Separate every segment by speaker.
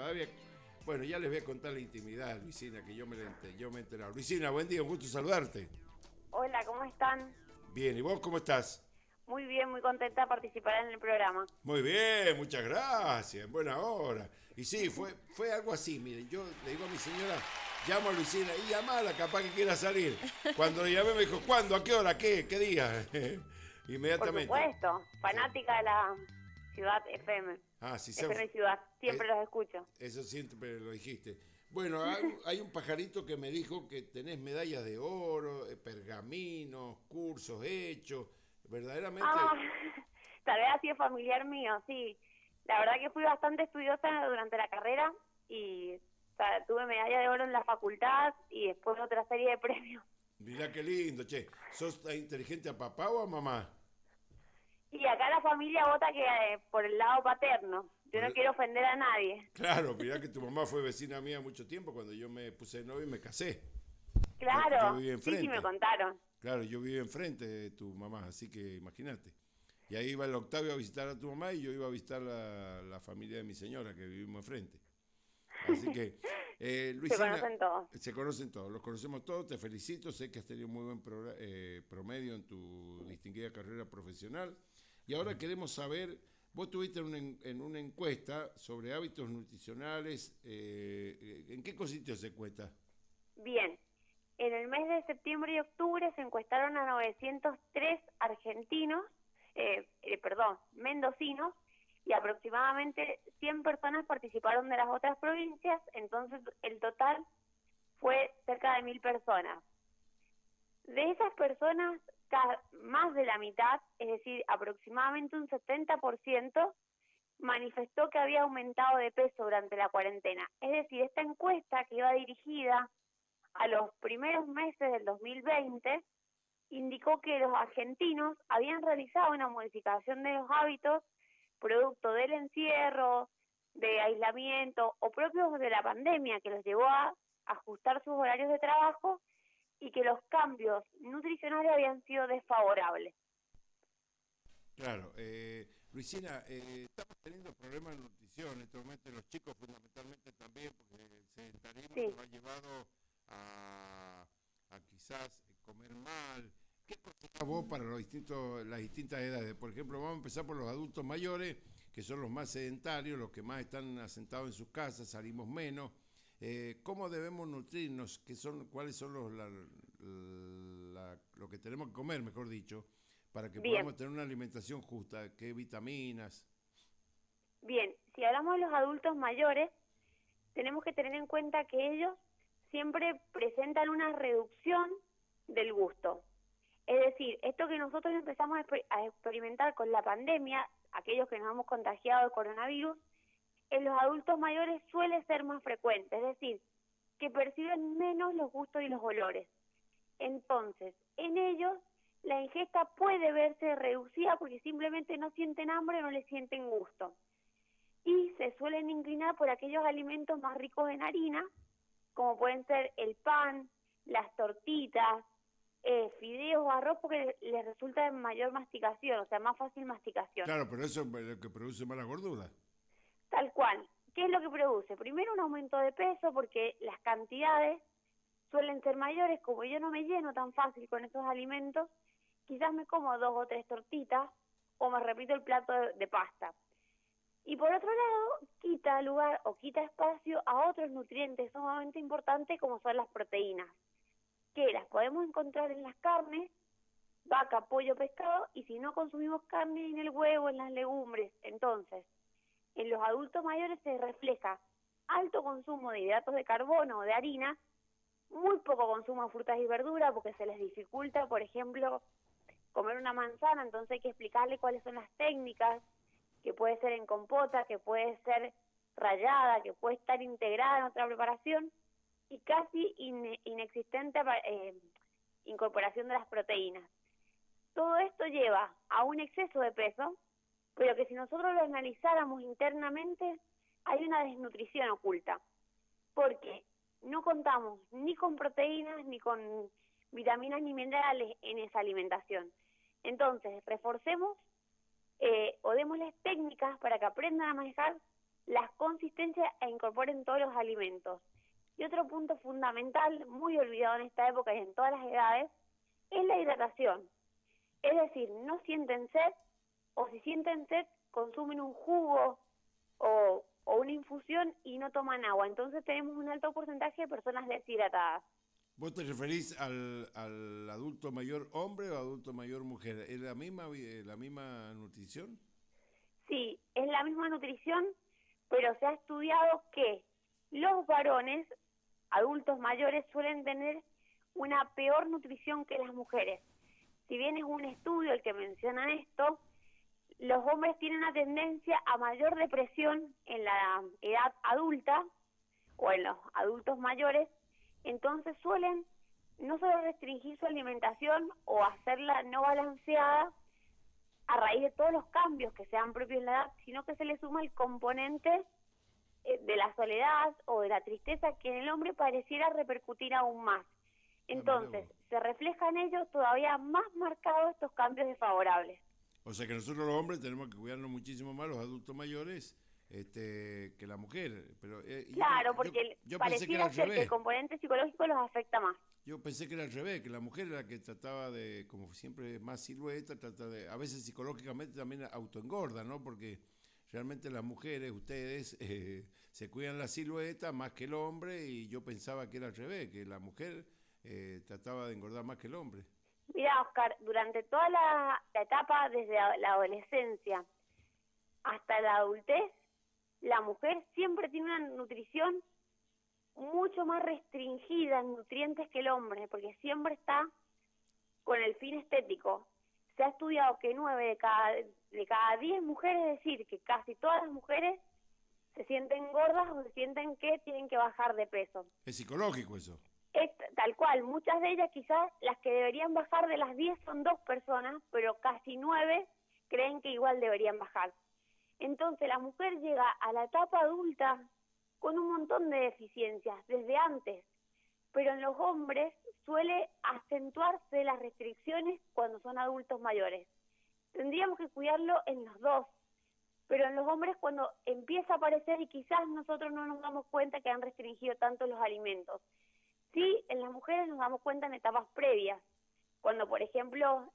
Speaker 1: todavía. Bueno, ya les voy a contar la intimidad, Luisina, que yo me he enterado. Luisina, buen día, un gusto saludarte.
Speaker 2: Hola, ¿cómo están?
Speaker 1: Bien, ¿y vos cómo estás?
Speaker 2: Muy bien, muy contenta de participar en el programa.
Speaker 1: Muy bien, muchas gracias, en buena hora. Y sí, fue algo así, miren, yo le digo a mi señora, llamo a Luisina y llamala, capaz que quiera salir. Cuando llamé me dijo, ¿cuándo? ¿A qué hora? ¿Qué día?
Speaker 2: Por
Speaker 1: Inmediatamente.
Speaker 2: supuesto, fanática de la Ciudad FM.
Speaker 1: Ah, sí,
Speaker 2: FM Ciudad, siempre los escucho.
Speaker 1: eso siempre lo dijiste. Bueno, hay un pajarito que me dijo que tenés medallas de oro, pergaminos, cursos hechos. Verdaderamente,
Speaker 2: Ah, tal vez así es familiar mío, sí. La verdad que fui bastante estudiosa durante la carrera y tuve medalla de oro en la facultad y después otra serie de premios.
Speaker 1: mirá qué lindo, che. ¿Sos inteligente a papá o a mamá?
Speaker 2: Y acá la familia vota que por el lado paterno. Yo
Speaker 1: Por
Speaker 2: no
Speaker 1: el-
Speaker 2: quiero ofender a nadie.
Speaker 1: Claro, mirá que tu mamá fue vecina mía mucho tiempo cuando yo me puse de novio y me casé. Yo
Speaker 2: Claro,
Speaker 1: vivía
Speaker 2: sí, sí me
Speaker 1: enfrente.
Speaker 2: contaron.
Speaker 1: Claro, yo vivía enfrente de tu mamá, así que imagínate. Y ahí iba el Octavio a visitar a tu mamá y yo iba a visitar la familia de mi señora, que vivimos enfrente. Así que,
Speaker 2: Se
Speaker 1: Luisina,
Speaker 2: conocen todos.
Speaker 1: se conocen todos, los conocemos todos, te felicito, sé que has tenido muy buen promedio en tu distinguida carrera profesional. Y ahora queremos saber, vos tuviste en una encuesta sobre hábitos nutricionales, ¿en qué consistió esa encuesta?
Speaker 2: Bien, en el mes de septiembre y octubre se encuestaron a 903 argentinos, mendocinos, y aproximadamente 100 personas participaron de las otras provincias, entonces el total fue cerca de 1000 personas. De esas personas, más de la mitad, es decir, aproximadamente un 70%, manifestó que había aumentado de peso durante la cuarentena. Es decir, esta encuesta que iba dirigida a los primeros meses del 2020, indicó que los argentinos habían realizado una modificación de los hábitos producto del encierro, de aislamiento o propios de la pandemia que los llevó a ajustar sus horarios de trabajo y que los cambios nutricionales habían sido desfavorables.
Speaker 1: Claro, Luisina, estamos teniendo problemas de nutrición en este momento, los chicos fundamentalmente también, porque el sedentarismo
Speaker 2: Sí.
Speaker 1: nos ha llevado a quizás comer mal. ¿Qué aconsejas vos para las distintas edades? Por ejemplo, vamos a empezar por los adultos mayores, que son los más sedentarios, los que más están asentados en sus casas, salimos menos. ¿Cómo debemos nutrirnos? ¿Cuáles son lo que tenemos que comer, mejor dicho, para que
Speaker 2: Bien.
Speaker 1: podamos tener una alimentación justa? ¿Qué vitaminas?
Speaker 2: Bien, si hablamos de los adultos mayores, tenemos que tener en cuenta que ellos siempre presentan una reducción del gusto. Es decir, esto que nosotros empezamos a experimentar con la pandemia, aquellos que nos hemos contagiado de coronavirus, en los adultos mayores suele ser más frecuente, es decir, que perciben menos los gustos y los olores. Entonces, en ellos la ingesta puede verse reducida porque simplemente no sienten hambre, no les sienten gusto. Y se suelen inclinar por aquellos alimentos más ricos en harina, como pueden ser el pan, las tortitas, fideos o arroz, porque les resulta de mayor masticación, o sea, más fácil masticación.
Speaker 1: Claro, pero eso es lo que produce mala gordura.
Speaker 2: Tal cual. ¿Qué es lo que produce? Primero un aumento de peso porque las cantidades suelen ser mayores. Como yo no me lleno tan fácil con esos alimentos, quizás me como 2 o 3 tortitas o me repito el plato de pasta. Y por otro lado, quita lugar o quita espacio a otros nutrientes sumamente importantes como son las proteínas, que las podemos encontrar en las carnes, vaca, pollo, pescado, y si no consumimos carne, en el huevo, en las legumbres. Entonces, en los adultos mayores se refleja alto consumo de hidratos de carbono o de harina, muy poco consumo de frutas y verduras porque se les dificulta, por ejemplo, comer una manzana, entonces hay que explicarle cuáles son las técnicas, que puede ser en compota, que puede ser rallada, que puede estar integrada en otra preparación, y casi inexistente incorporación de las proteínas. Todo esto lleva a un exceso de peso, pero que si nosotros lo analizáramos internamente, hay una desnutrición oculta, porque no contamos ni con proteínas, ni con vitaminas, ni minerales en esa alimentación. Entonces, reforcemos o démosles técnicas para que aprendan a manejar las consistencias e incorporen todos los alimentos. Y otro punto fundamental, muy olvidado en esta época y en todas las edades, es la hidratación. Es decir, no sienten sed, o si sienten sed, consumen un jugo o una infusión y no toman agua. Entonces tenemos un alto porcentaje de personas deshidratadas.
Speaker 1: ¿Vos te referís al adulto mayor hombre o adulto mayor mujer? ¿Es la misma nutrición?
Speaker 2: Sí, es la misma nutrición, pero se ha estudiado que los varones adultos mayores suelen tener una peor nutrición que las mujeres. Si bien es un estudio el que menciona esto, los hombres tienen una tendencia a mayor depresión en la edad adulta o en los adultos mayores, entonces suelen no solo restringir su alimentación o hacerla no balanceada a raíz de todos los cambios que sean propios en la edad, sino que se le suma el componente de la soledad o de la tristeza que en el hombre pareciera repercutir aún más. Entonces, se refleja en ellos todavía más marcados estos cambios desfavorables.
Speaker 1: O sea que nosotros los hombres tenemos que cuidarnos muchísimo más, los adultos mayores, que la mujer. Pero,
Speaker 2: claro, porque yo pareciera ser que el componente psicológico los afecta más.
Speaker 1: Yo pensé que era al revés, que la mujer era la que trataba de, como siempre, más silueta, a veces psicológicamente también autoengorda, ¿no? Porque realmente las mujeres, ustedes, se cuidan la silueta más que el hombre, y yo pensaba que era al revés, que la mujer trataba de engordar más que el hombre.
Speaker 2: Mira, Oscar, durante toda la etapa, desde la adolescencia hasta la adultez, la mujer siempre tiene una nutrición mucho más restringida en nutrientes que el hombre, porque siempre está con el fin estético. Se ha estudiado que 9 de cada 10 mujeres, es decir, que casi todas las mujeres se sienten gordas o se sienten que tienen que bajar de peso.
Speaker 1: Es psicológico eso.
Speaker 2: Es tal cual, muchas de ellas quizás las que deberían bajar de las 10 son 2 personas, pero casi 9 creen que igual deberían bajar. Entonces la mujer llega a la etapa adulta con un montón de deficiencias desde antes, pero en los hombres suele acentuarse las restricciones cuando son adultos mayores. Tendríamos que cuidarlo en los dos, pero en los hombres cuando empieza a aparecer y quizás nosotros no nos damos cuenta que han restringido tanto los alimentos. Sí, en las mujeres nos damos cuenta en etapas previas, cuando por ejemplo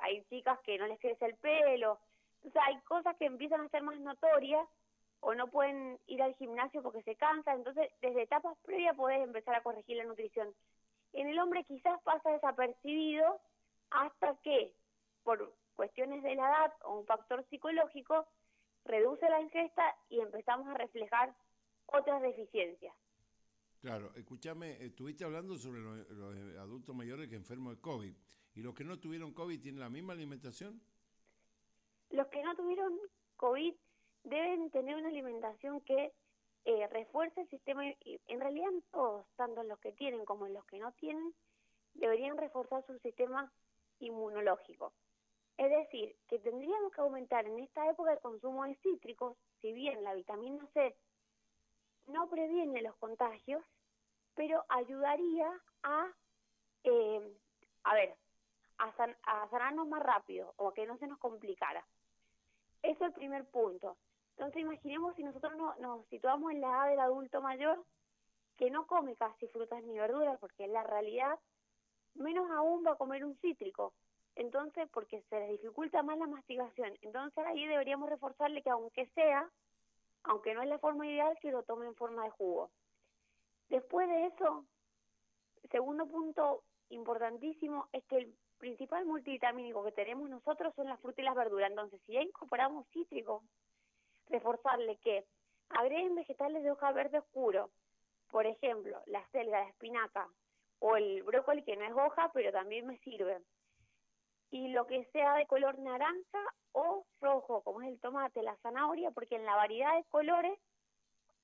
Speaker 2: hay chicas que no les crece el pelo, entonces hay cosas que empiezan a ser más notorias o no pueden ir al gimnasio porque se cansan, entonces desde etapas previas podés empezar a corregir la nutrición. En el hombre quizás pasa desapercibido hasta que, por cuestiones de la edad o un factor psicológico, reduce la ingesta y empezamos a reflejar otras deficiencias.
Speaker 1: Claro, escúchame, estuviste hablando sobre los adultos mayores que enfermos de COVID. ¿Y los que no tuvieron COVID tienen la misma alimentación?
Speaker 2: Los que no tuvieron COVID deben tener una alimentación que refuerce el sistema, en realidad todos, tanto los que tienen como los que no tienen, deberían reforzar su sistema inmunológico. Es decir, que tendríamos que aumentar en esta época el consumo de cítricos, si bien la vitamina C no previene los contagios, pero ayudaría a sanarnos más rápido o a que no se nos complicara. Eso es el primer punto. Entonces imaginemos si nosotros nos situamos en la edad del adulto mayor que no come casi frutas ni verduras, porque en la realidad menos aún va a comer un cítrico. Entonces, porque se les dificulta más la mastigación. Entonces ahí deberíamos reforzarle que aunque no es la forma ideal, que lo tome en forma de jugo. Después de eso, segundo punto importantísimo es que el principal multivitamínico que tenemos nosotros son las frutas y las verduras. Entonces, si ya incorporamos cítrico, reforzarle que agreguen vegetales de hoja verde oscuro, por ejemplo, la selga, la espinaca o el brócoli, que no es hoja, pero también me sirve. Y lo que sea de color naranja o rojo, como es el tomate, la zanahoria, porque en la variedad de colores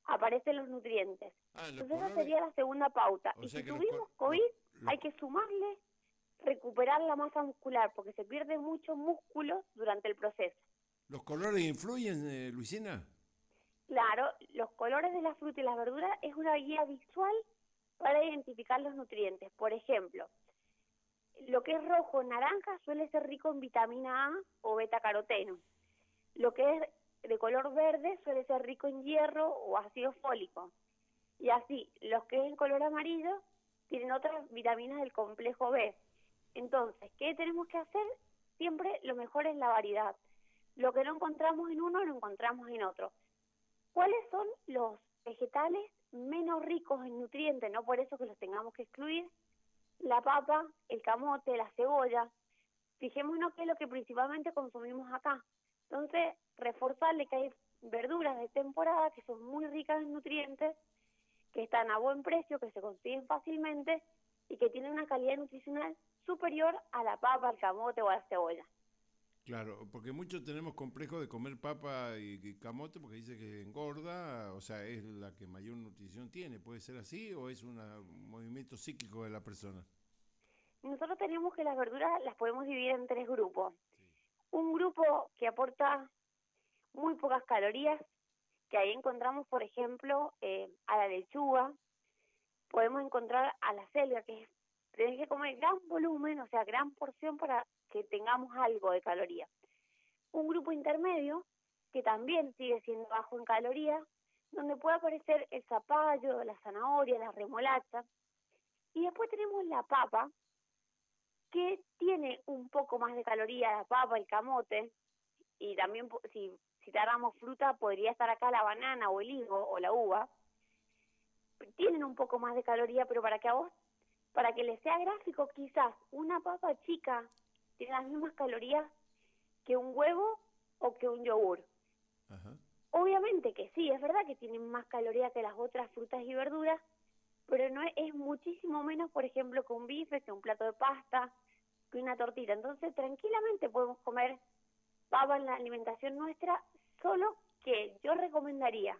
Speaker 2: aparecen los nutrientes. Entonces esa sería la segunda pauta. Y si tuvimos COVID, hay que sumarle recuperar la masa muscular, porque se pierde mucho músculo durante el proceso.
Speaker 1: ¿Los colores influyen, Luisina?
Speaker 2: Claro, los colores de las frutas y las verduras es una guía visual para identificar los nutrientes. Por ejemplo, lo que es rojo o naranja suele ser rico en vitamina A o beta-caroteno. Lo que es de color verde suele ser rico en hierro o ácido fólico. Y así, los que es en color amarillo tienen otras vitaminas del complejo B. Entonces, ¿qué tenemos que hacer? Siempre lo mejor es la variedad. Lo que no encontramos en uno, lo encontramos en otro. ¿Cuáles son los vegetales menos ricos en nutrientes? No por eso que los tengamos que excluir. La papa, el camote, la cebolla. Fijémonos qué es lo que principalmente consumimos acá. Entonces, reforzarle que hay verduras de temporada que son muy ricas en nutrientes, que están a buen precio, que se consiguen fácilmente y que tienen una calidad nutricional superior a la papa, al camote o a la cebolla.
Speaker 1: Claro, porque muchos tenemos complejo de comer papa y camote porque dice que engorda, o sea, es la que mayor nutrición tiene. ¿Puede ser así o es un movimiento psíquico de la persona?
Speaker 2: Nosotros tenemos que las verduras las podemos dividir en 3 grupos. Un grupo que aporta muy pocas calorías, que ahí encontramos, por ejemplo, a la lechuga, podemos encontrar a la selga, que es, tenés que comer gran volumen, o sea, gran porción para que tengamos algo de calorías. Un grupo intermedio, que también sigue siendo bajo en calorías, donde puede aparecer el zapallo, la zanahoria, la remolacha. Y después tenemos la papa, que tiene un poco más de calorías, la papa, el camote, y también si tardamos fruta podría estar acá la banana o el higo o la uva. Tienen un poco más de caloría, pero para que les sea gráfico, quizás una papa chica tiene las mismas calorías que un huevo o que un yogur.
Speaker 1: Ajá.
Speaker 2: Obviamente que sí, es verdad que tienen más calorías que las otras frutas y verduras, pero no es muchísimo menos, por ejemplo, que un bife, que un plato de pasta, que una tortita. Entonces, tranquilamente podemos comer papa en la alimentación nuestra, solo que yo recomendaría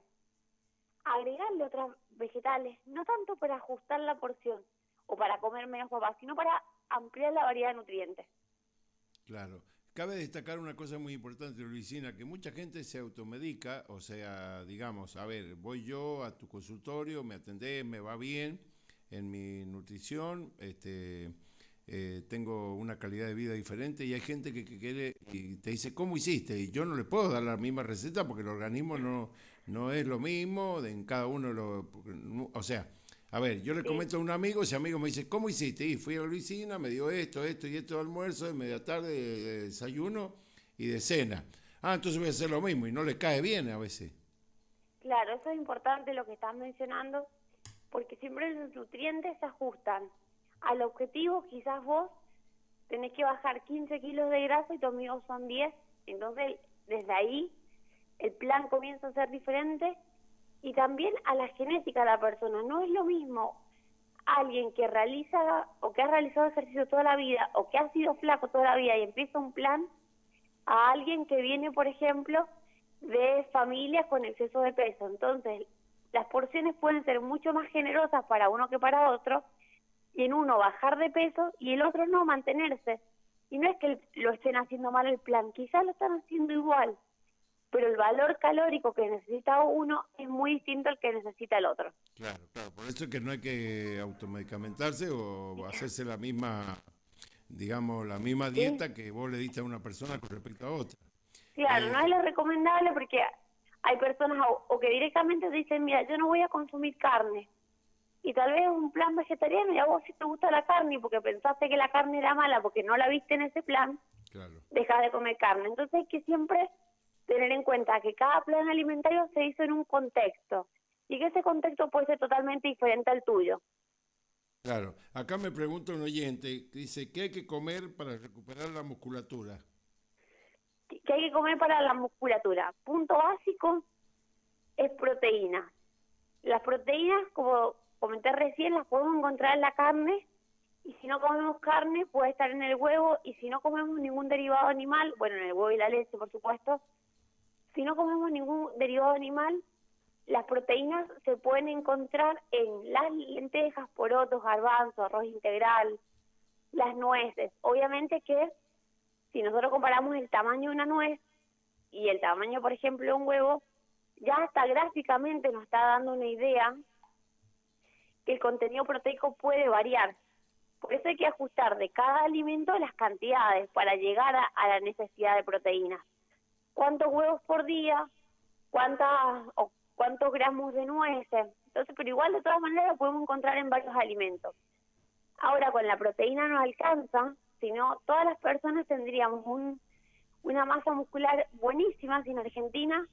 Speaker 2: agregarle otros vegetales, no tanto para ajustar la porción o para comer menos papa, sino para ampliar la variedad de nutrientes.
Speaker 1: Claro. Cabe destacar una cosa muy importante, Luisina, que mucha gente se automedica, o sea, digamos, a ver, voy yo a tu consultorio, me atendés, me va bien en mi nutrición, tengo una calidad de vida diferente y hay gente que quiere y te dice, ¿cómo hiciste? Y yo no le puedo dar la misma receta porque el organismo no es lo mismo, en cada uno o sea, a ver, yo le
Speaker 2: Sí.
Speaker 1: comento a un amigo, ese amigo me dice, ¿cómo hiciste? Y fui a Luisina, me dio esto y esto de almuerzo, de media tarde, de desayuno y de cena. Ah, entonces voy a hacer lo mismo y no le cae bien a veces.
Speaker 2: Claro, eso es importante lo que estás mencionando, porque siempre los nutrientes se ajustan al objetivo. Quizás vos tenés que bajar 15 kilos de grasa y tu amigo son 10, entonces desde ahí el plan comienza a ser diferente, y también a la genética de la persona. No es lo mismo alguien que realiza o que ha realizado ejercicio toda la vida o que ha sido flaco toda la vida y empieza un plan, a alguien que viene, por ejemplo, de familias con exceso de peso. Entonces, las porciones pueden ser mucho más generosas para uno que para otro, y en uno bajar de peso y el otro no, mantenerse. Y no es que lo estén haciendo mal el plan, quizás lo están haciendo igual, pero el valor calórico que necesita uno es muy distinto al que necesita el otro.
Speaker 1: Claro, claro, por eso es que no hay que automedicamentarse o hacerse la misma, digamos, la misma dieta que vos le diste a una persona con respecto a otra.
Speaker 2: Claro, no es lo recomendable porque hay personas o que directamente dicen, mira, yo no voy a consumir carne. Y tal vez un plan vegetariano, y a vos si te gusta la carne porque pensaste que la carne era mala porque no la viste en ese plan,
Speaker 1: Claro.
Speaker 2: dejas de comer carne. Entonces hay que siempre tener en cuenta que cada plan alimentario se hizo en un contexto y que ese contexto puede ser totalmente diferente al tuyo.
Speaker 1: Claro, acá me pregunta un oyente, que dice, ¿qué hay que comer para recuperar la musculatura?
Speaker 2: ¿Qué hay que comer para la musculatura? Punto básico es proteína. Las proteínas, como comenté recién, las podemos encontrar en la carne, y si no comemos carne puede estar en el huevo, y si no comemos ningún derivado animal, bueno, en el huevo y la leche, por supuesto, si no comemos ningún derivado animal, las proteínas se pueden encontrar en las lentejas, porotos, garbanzos, arroz integral, las nueces. Obviamente que si nosotros comparamos el tamaño de una nuez y el tamaño, por ejemplo, de un huevo, ya hasta gráficamente nos está dando una idea que el contenido proteico puede variar. Por eso hay que ajustar de cada alimento las cantidades para llegar a la necesidad de proteínas. cuántos huevos por día, cuántos gramos de nueces. Entonces, pero igual de todas maneras lo podemos encontrar en varios alimentos. Ahora con la proteína no alcanza, sino todas las personas tendríamos una masa muscular buenísima, si en Argentina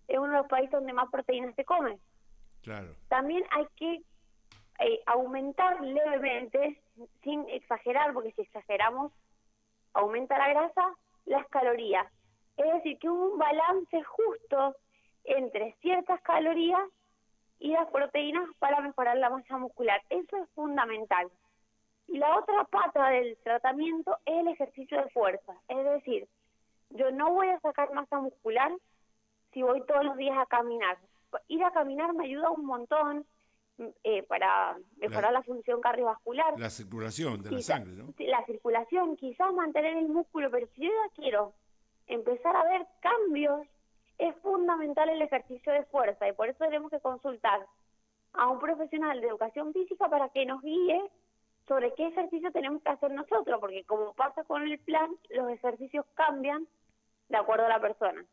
Speaker 2: es uno de los países donde más proteínas se come.
Speaker 1: Claro.
Speaker 2: También hay que aumentar levemente, sin exagerar, porque si exageramos aumenta la grasa, las calorías. Es decir, que un balance justo entre ciertas calorías y las proteínas para mejorar la masa muscular. Eso es fundamental. Y la otra pata del tratamiento es el ejercicio de fuerza. Es decir, yo no voy a sacar masa muscular si voy todos los días a caminar. Ir a caminar me ayuda un montón para mejorar la función cardiovascular.
Speaker 1: La circulación de la sangre, ¿no?
Speaker 2: La circulación, quizás mantener el músculo, pero si yo ya quiero empezar a ver cambios, es fundamental el ejercicio de fuerza y por eso tenemos que consultar a un profesional de educación física para que nos guíe sobre qué ejercicio tenemos que hacer nosotros, porque como pasa con el plan, los ejercicios cambian de acuerdo a la persona.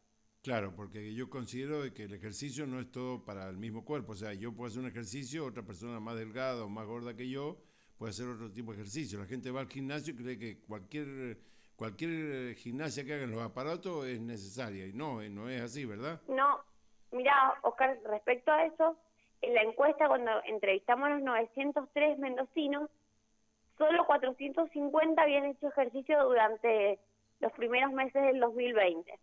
Speaker 1: Claro, porque yo considero que el ejercicio no es todo para el mismo cuerpo. O sea, yo puedo hacer un ejercicio, otra persona más delgada o más gorda que yo puede hacer otro tipo de ejercicio. La gente va al gimnasio y cree que cualquier gimnasia que hagan los aparatos es necesaria. Y no es así, ¿verdad?
Speaker 2: No, mira, Oscar, respecto a eso, en la encuesta cuando entrevistamos a los 903 mendocinos, solo 450 habían hecho ejercicio durante los primeros meses del 2020.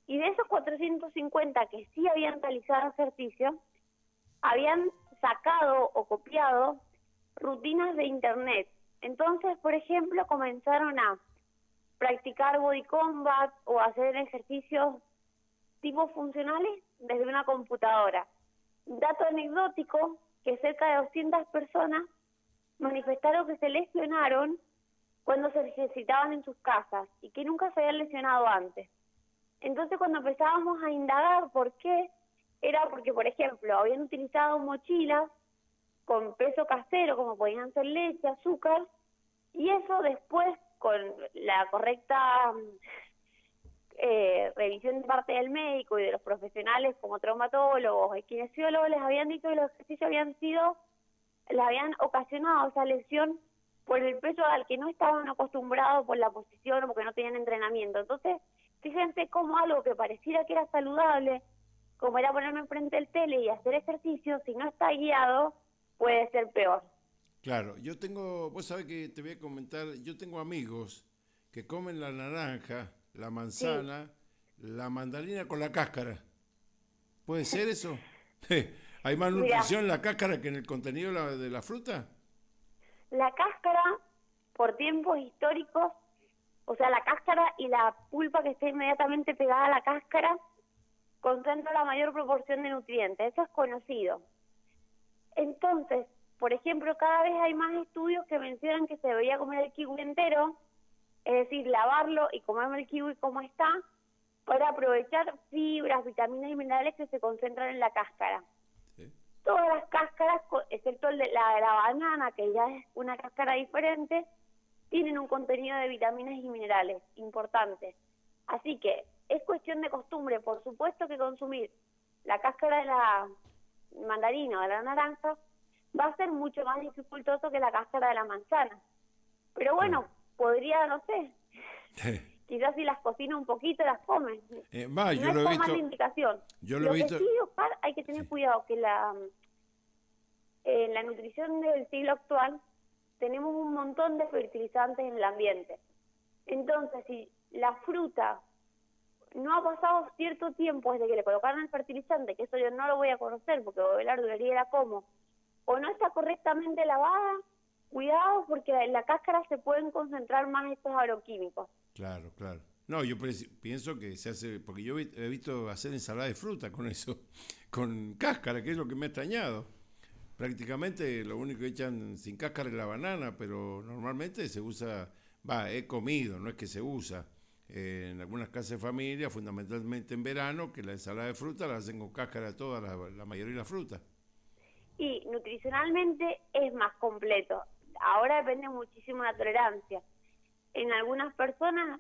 Speaker 2: Y de esos 450 que sí habían realizado ejercicio, habían sacado o copiado rutinas de internet. Entonces, por ejemplo, comenzaron a practicar body combat o hacer ejercicios tipo funcionales desde una computadora. Dato anecdótico, que cerca de 200 personas manifestaron que se lesionaron cuando se ejercitaban en sus casas y que nunca se habían lesionado antes. Entonces, cuando empezábamos a indagar por qué, era porque, por ejemplo, habían utilizado mochilas con peso casero, como podían ser leche, azúcar, y eso después, con la correcta revisión de parte del médico y de los profesionales como traumatólogos y kinesiólogos, les habían dicho que los ejercicios les habían ocasionado esa lesión por el peso al que no estaban acostumbrados, por la posición o porque no tenían entrenamiento. Entonces, fíjense cómo algo que pareciera que era saludable, como era ponerme enfrente del tele y hacer ejercicio, si no está guiado, puede ser peor.
Speaker 1: Claro, vos sabés que te voy a comentar, yo tengo amigos que comen la naranja, la manzana, la mandarina con la cáscara. ¿Puede ser eso? ¿Hay más nutrición en la cáscara que en el contenido de la fruta?
Speaker 2: La cáscara, por tiempos históricos, o sea, la cáscara y la pulpa que está inmediatamente pegada a la cáscara concentra la mayor proporción de nutrientes. Eso es conocido. Entonces, por ejemplo, cada vez hay más estudios que mencionan que se debería comer el kiwi entero, es decir, lavarlo y comerme el kiwi como está, para aprovechar fibras, vitaminas y minerales que se concentran en la cáscara. ¿Sí? Todas las cáscaras, excepto la de la banana, que ya es una cáscara diferente, tienen un contenido de vitaminas y minerales importantes. Así que es cuestión de costumbre, por supuesto que consumir la cáscara de la mandarina o de la naranja va a ser mucho más dificultoso que la cáscara de la manzana. Pero bueno, podría, no sé, quizás si las cocina un poquito las comen.
Speaker 1: No yo lo he visto.
Speaker 2: Indicación.
Speaker 1: Lo
Speaker 2: que sí, Oscar, hay que tener cuidado que en la nutrición del siglo actual tenemos un montón de fertilizantes en el ambiente. Entonces, si la fruta no ha pasado cierto tiempo desde que le colocaron el fertilizante, que eso yo no lo voy a conocer porque Belardo era como, o no está correctamente lavada, cuidado porque en la cáscara se pueden concentrar más estos agroquímicos.
Speaker 1: Claro, claro. No, yo pienso que se hace, porque yo he visto hacer ensalada de fruta con eso, con cáscara, que es lo que me ha extrañado. Prácticamente lo único que echan sin cáscara es la banana, pero normalmente se usa, he comido, no es que se usa. En algunas casas de familia, fundamentalmente en verano, que la ensalada de fruta la hacen con cáscara toda, la mayoría de la fruta.
Speaker 2: Y nutricionalmente es más completo. Ahora depende muchísimo de la tolerancia. En algunas personas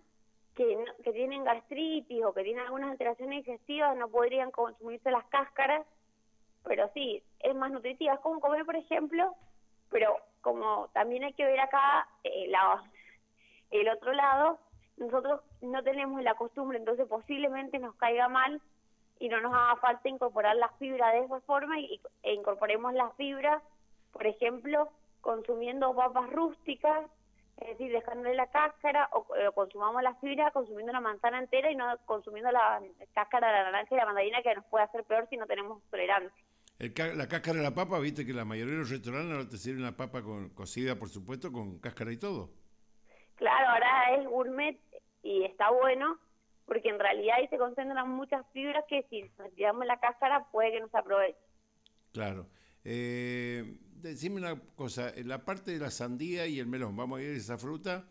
Speaker 2: que tienen gastritis o que tienen algunas alteraciones digestivas no podrían consumirse las cáscaras, pero sí, es más nutritiva. Es como comer, por ejemplo, pero como también hay que ver acá el otro lado, nosotros no tenemos la costumbre, entonces posiblemente nos caiga mal y no nos haga falta incorporar la fibra de esa forma e incorporemos la fibra, por ejemplo, consumiendo papas rústicas, es decir, dejándole la cáscara, o consumamos la fibra consumiendo una manzana entera y no consumiendo la cáscara de la naranja y la mandarina, que nos puede hacer peor si no tenemos tolerancia.
Speaker 1: La cáscara de la papa, viste que la mayoría de los restaurantes ahora te sirven la papa cocida, por supuesto, con cáscara y todo.
Speaker 2: Claro, ahora es gourmet y está bueno, porque en realidad ahí se concentran muchas fibras que si retiramos la cáscara puede que no se aproveche.
Speaker 1: Claro. Decime una cosa, en la parte de la sandía y el melón, vamos a ir a esa fruta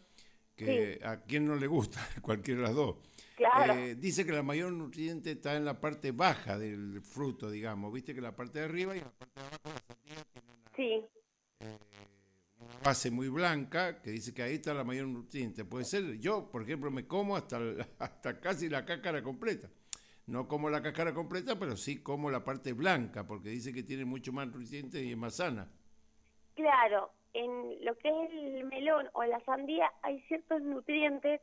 Speaker 1: que
Speaker 2: Sí,
Speaker 1: a quien no le gusta, cualquiera de las dos.
Speaker 2: claro,
Speaker 1: Dice que la mayor nutriente está en la parte baja del fruto, digamos. Viste que la parte de arriba y la parte de abajo de la sandía tiene
Speaker 2: sí.
Speaker 1: eh, una base muy blanca que dice que ahí está la mayor nutriente. Puede ser, yo, por ejemplo, me como hasta casi la cáscara completa. No como la cáscara completa, pero sí como la parte blanca, porque dice que tiene mucho más nutrientes y es más sana.
Speaker 2: Claro, en lo que es el melón o la sandía hay ciertos nutrientes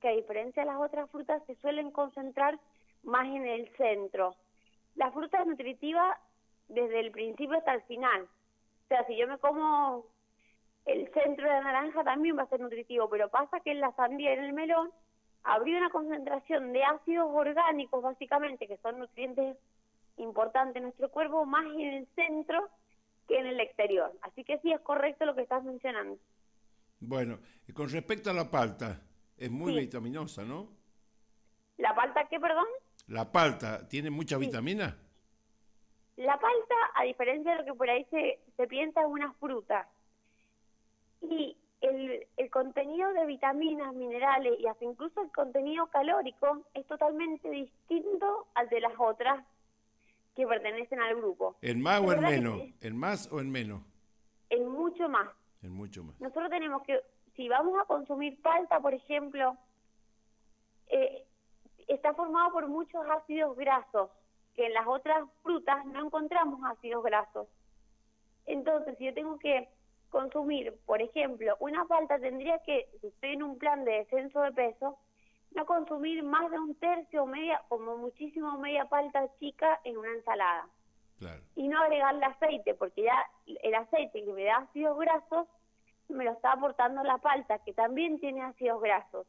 Speaker 2: que a diferencia de las otras frutas se suelen concentrar más en el centro. La fruta es nutritiva desde el principio hasta el final. O sea, si yo me como el centro de la naranja también va a ser nutritivo, pero pasa que en la sandía y en el melón habría una concentración de ácidos orgánicos, básicamente, que son nutrientes importantes en nuestro cuerpo, más en el centro que en el exterior. Así que sí, es correcto lo que estás mencionando.
Speaker 1: Bueno, y con respecto a la palta, es muy
Speaker 2: Sí.
Speaker 1: vitaminosa, ¿no?
Speaker 2: ¿La palta qué, perdón?
Speaker 1: La palta, ¿tiene mucha
Speaker 2: Sí.
Speaker 1: vitamina?
Speaker 2: La palta, a diferencia de lo que por ahí se piensa, es una fruta. Y el contenido de vitaminas, minerales y hasta incluso el contenido calórico es totalmente distinto al de las otras que pertenecen al grupo.
Speaker 1: ¿En más
Speaker 2: Es
Speaker 1: o en
Speaker 2: verdad
Speaker 1: menos?
Speaker 2: que
Speaker 1: ¿En más o en menos?
Speaker 2: en mucho más.
Speaker 1: En mucho más.
Speaker 2: Nosotros tenemos que, si vamos a consumir palta, por ejemplo, eh, está formado por muchos ácidos grasos, que en las otras frutas no encontramos ácidos grasos. Entonces, si yo tengo que consumir, por ejemplo, una palta, tendría que, si estoy en un plan de descenso de peso, no consumir más de un tercio o media, como muchísimo media palta chica en una ensalada.
Speaker 1: Claro.
Speaker 2: Y no agregarle aceite, porque ya el aceite que me da ácidos grasos, me lo está aportando la palta, que también tiene ácidos grasos.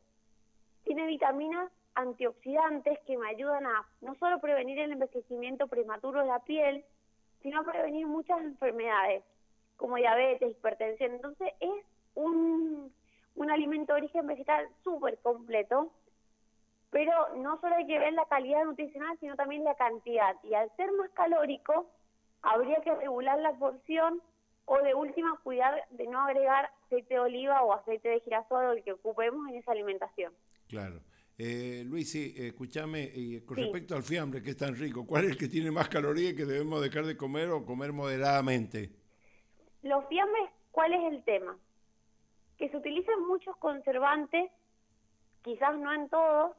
Speaker 2: Tiene vitaminas antioxidantes que me ayudan a no solo prevenir el envejecimiento prematuro de la piel, sino a prevenir muchas enfermedades, como diabetes, hipertensión. Entonces es un alimento de origen vegetal súper completo, pero no solo hay que ver la calidad nutricional, sino también la cantidad. Y al ser más calórico, habría que regular la porción o de última cuidar de no agregar aceite de oliva o aceite de girasol o el que ocupemos en esa alimentación.
Speaker 1: Claro. Luis, sí, escúchame, con
Speaker 2: Sí,
Speaker 1: respecto al fiambre, que es tan rico, ¿cuál es el que tiene más calorías y que debemos dejar de comer o comer moderadamente?
Speaker 2: los fiambres, ¿cuál es el tema? Que se utilizan muchos conservantes, quizás no en todos,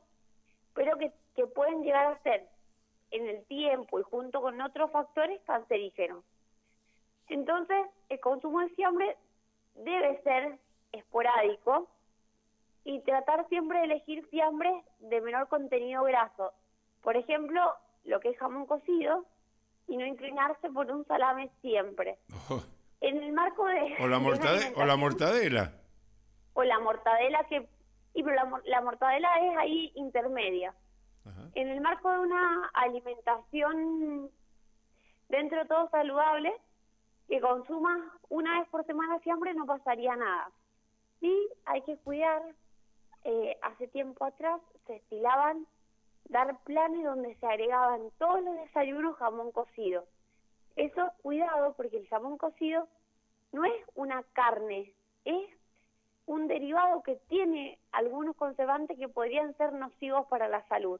Speaker 2: pero que pueden llegar a ser en el tiempo y junto con otros factores cancerígenos. Entonces, el consumo de fiambre debe ser esporádico y tratar siempre de elegir fiambres de menor contenido graso. Por ejemplo, lo que es jamón cocido y no inclinarse por un salame siempre.
Speaker 1: Oh,
Speaker 2: En el marco
Speaker 1: o la
Speaker 2: de una
Speaker 1: o la
Speaker 2: alimentación
Speaker 1: mortadela.
Speaker 2: o la mortadela pero la mortadela es ahí intermedia.
Speaker 1: Ajá,
Speaker 2: En el marco de una alimentación dentro de todo saludable, que consumas una vez por semana fiambre no pasaría nada. Sí, hay que cuidar, hace tiempo atrás se estilaban dar planes donde se agregaban todos los desayunos jamón cocido. Eso, cuidado, porque el jamón cocido no es una carne, es un derivado que tiene algunos conservantes que podrían ser nocivos para la salud.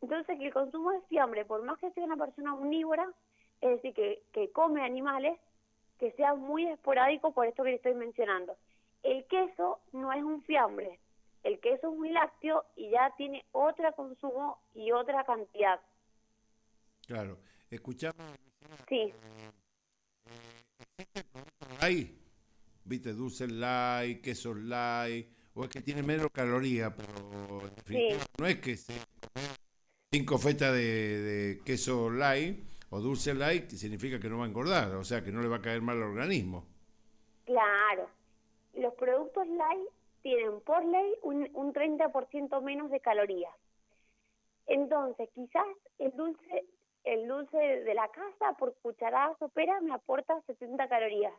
Speaker 2: Entonces, que el consumo de fiambre, por más que sea una persona omnívora, es decir, que come animales, que sea muy esporádico por esto que le estoy mencionando. El queso no es un fiambre, el queso es un lácteo y ya tiene otro consumo y otra cantidad.
Speaker 1: Claro. Escuchame,
Speaker 2: Sí,
Speaker 1: hay, viste, dulce light, queso light, o es que tiene menos calorías, pero en definitiva
Speaker 2: sí,
Speaker 1: no es que se 5 fetas de queso light o dulce light, que significa que no va a engordar, o sea, que no le va a caer mal al organismo.
Speaker 2: claro. Los productos light tienen por ley un 30% menos de calorías. Entonces, quizás el dulce de la casa por cucharada sopera me aporta 70 calorías,